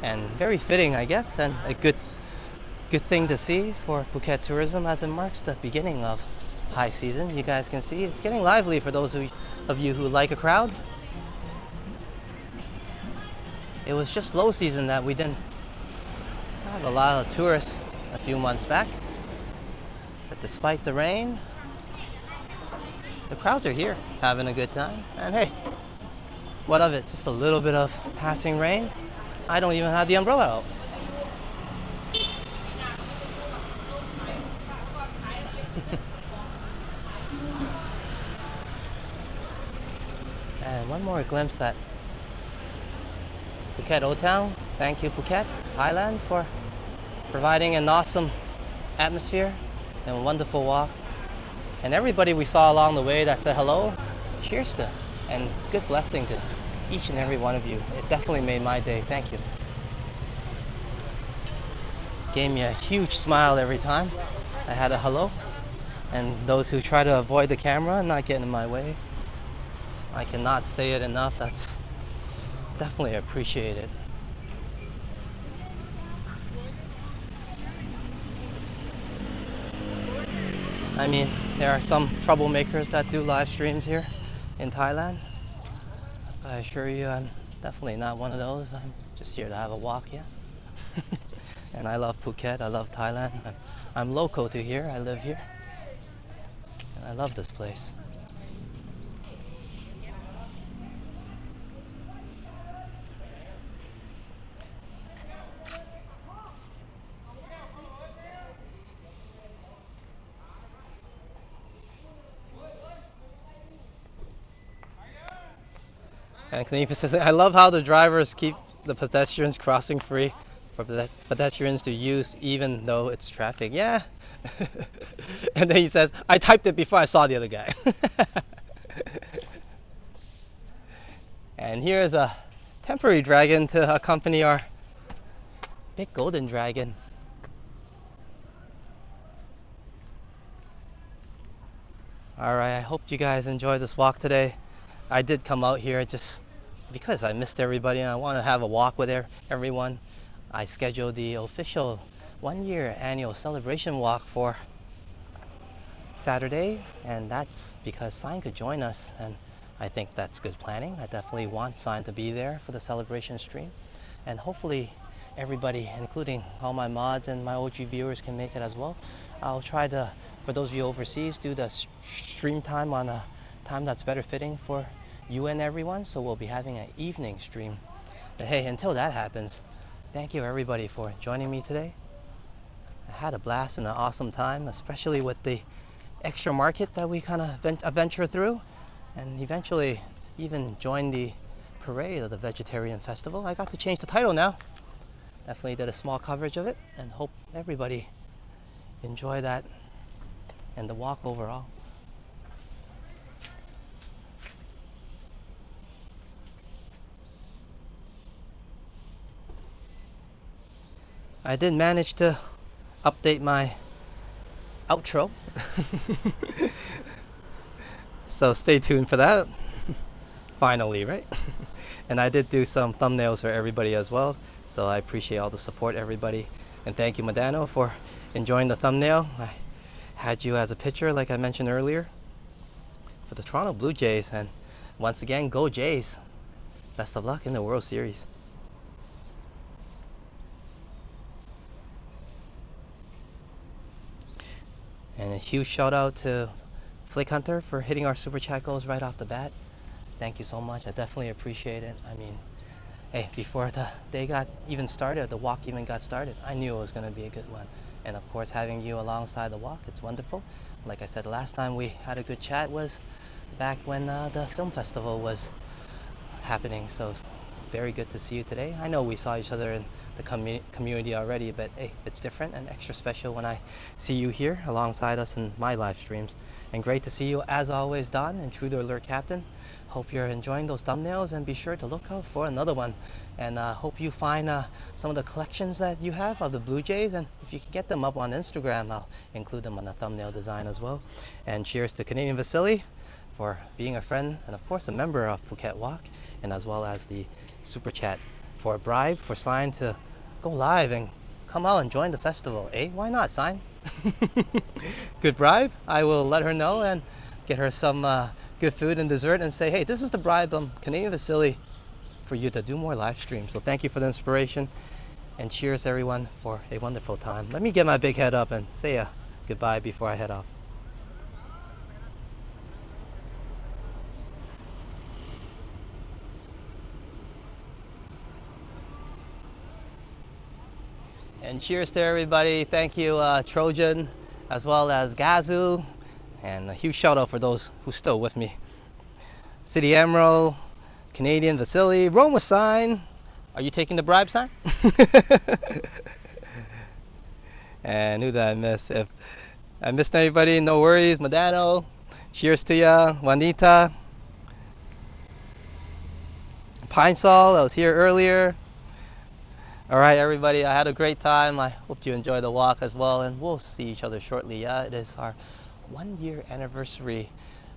And very fitting, I guess, and a good thing to see for Phuket tourism as it marks the beginning of high season. You guys can see it's getting lively for those of you who like a crowd. It was just low season that we didn't have a lot of tourists a few months back. But despite the rain, the crowds are here having a good time. And hey, what of it? Just a little bit of passing rain. I don't even have the umbrella out. And one more glimpse at Phuket Old Town. Thank you, Phuket, Thailand, for providing an awesome atmosphere and a wonderful walk. And everybody we saw along the way that said hello, cheers to, and good blessing to each and every one of you. It definitely made my day. Thank you. Gave me a huge smile every time I had a hello. And those who try to avoid the camera and not get in my way, I cannot say it enough. That's definitely appreciated. I mean, there are some troublemakers that do live streams here in Thailand. I assure you, I'm definitely not one of those. I'm just here to have a walk, yeah. And I love Phuket, I love Thailand. I'm local to here, I live here. And I love this place. And Kanifa says, I love how the drivers keep the pedestrians crossing free for pedestrians to use even though it's traffic. Yeah. And then he says, I typed it before I saw the other guy. And here's a temporary dragon to accompany our big golden dragon. Alright, I hope you guys enjoyed this walk today. I did come out here just because I missed everybody and I want to have a walk with everyone. I scheduled the official 1-year annual celebration walk for Saturday, and that's because Sign could join us, and I think that's good planning. I definitely want Sign to be there for the celebration stream, and hopefully everybody, including all my mods and my OG viewers, can make it as well. I'll try to, for those of you overseas, do the stream time on a time that's better fitting for you and everyone, so we'll be having an evening stream. But hey, until that happens, thank you everybody for joining me today. I had a blast and an awesome time, especially with the extra market that we kind of venture through, and eventually even joined the parade of the vegetarian festival. I got to change the title now. Definitely did a small coverage of it, and hope everybody enjoy that and the walk overall. I did manage to update my outro. So stay tuned for that. Finally, right? And I did do some thumbnails for everybody as well. So I appreciate all the support, everybody. And thank you, Madano, for enjoying the thumbnail. I had you as a picture, like I mentioned earlier, for the Toronto Blue Jays. And once again, go Jays. Best of luck in the World Series. And a huge shout out to Flick Hunter for hitting our super chat goals right off the bat. Thank you so much. I definitely appreciate it. I mean, hey, before the day got even started, the walk even got started, I knew it was going to be a good one. And of course, having you alongside the walk, it's wonderful. Like I said, the last time we had a good chat was back when the film festival was happening. So very good to see you today. I know we saw each other in the community already, but hey, it's different and extra special when I see you here alongside us in my live streams. And great to see you as always, Don, and True the Alert Captain. Hope you're enjoying those thumbnails, and be sure to look out for another one. And hope you find some of the collections that you have of the Blue Jays, and if you can get them up on Instagram, I'll include them on the thumbnail design as well. And cheers to Canadian Vasily for being a friend and of course a member of Phuket Walk, and as well as the super chat for a bribe for Sign to go live and come out and join the festival. Why not, Sign? Good bribe. I will let her know and get her some good food and dessert and say, hey, this is the bribe, Canadian Vasily, for you to do more live streams. So thank you for the inspiration, and cheers everyone for a wonderful time. Let me get my big head up and say a goodbye before I head off. And cheers to everybody. Thank you, Trojan, as well as Gazu. And a huge shout out for those who's still with me. City Emerald, Canadian Vasily, Roma Sign. Are you taking the bribe, Sign? And who did I miss? If I missed anybody, no worries. Madano, cheers to ya. Juanita, Pine Sol, I was here earlier. All right, everybody, I had a great time. I hope you enjoy the walk as well, and we'll see each other shortly. Yeah, it is our 1 year anniversary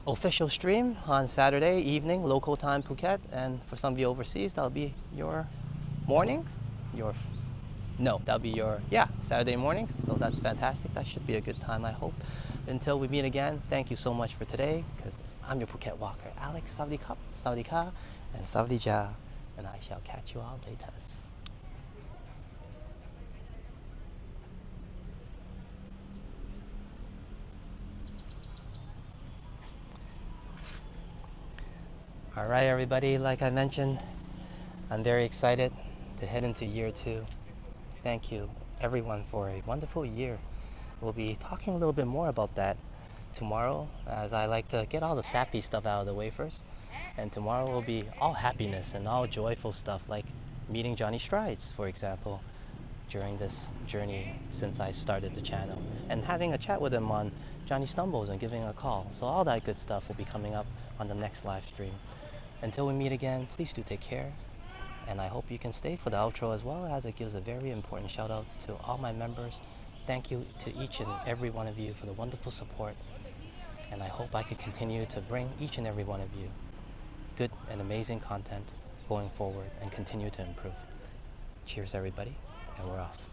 official stream on Saturday evening, local time Phuket, and for some of you overseas, that'll be your mornings. That'll be your Saturday mornings. So that's fantastic. That should be a good time, I hope. Until we meet again, thank you so much for today, because I'm your Phuket walker, Alex. Savdi Kap, Savdi Ka, and Savdi Ja, and I shall catch you all later. All right, everybody, like I mentioned, I'm very excited to head into year 2. Thank you, everyone, for a wonderful year. We'll be talking a little bit more about that tomorrow, as I like to get all the sappy stuff out of the way first. And tomorrow will be all happiness and all joyful stuff, like meeting Johnny Strides, for example, during this journey since I started the channel, and having a chat with him on Johnny Stumbles and giving a call. So all that good stuff will be coming up on the next live stream. Until we meet again, please do take care, and I hope you can stay for the outro as well, as it gives a very important shout out to all my members. Thank you to each and every one of you for the wonderful support, and I hope I can continue to bring each and every one of you good and amazing content going forward and continue to improve. Cheers, everybody, and we're off.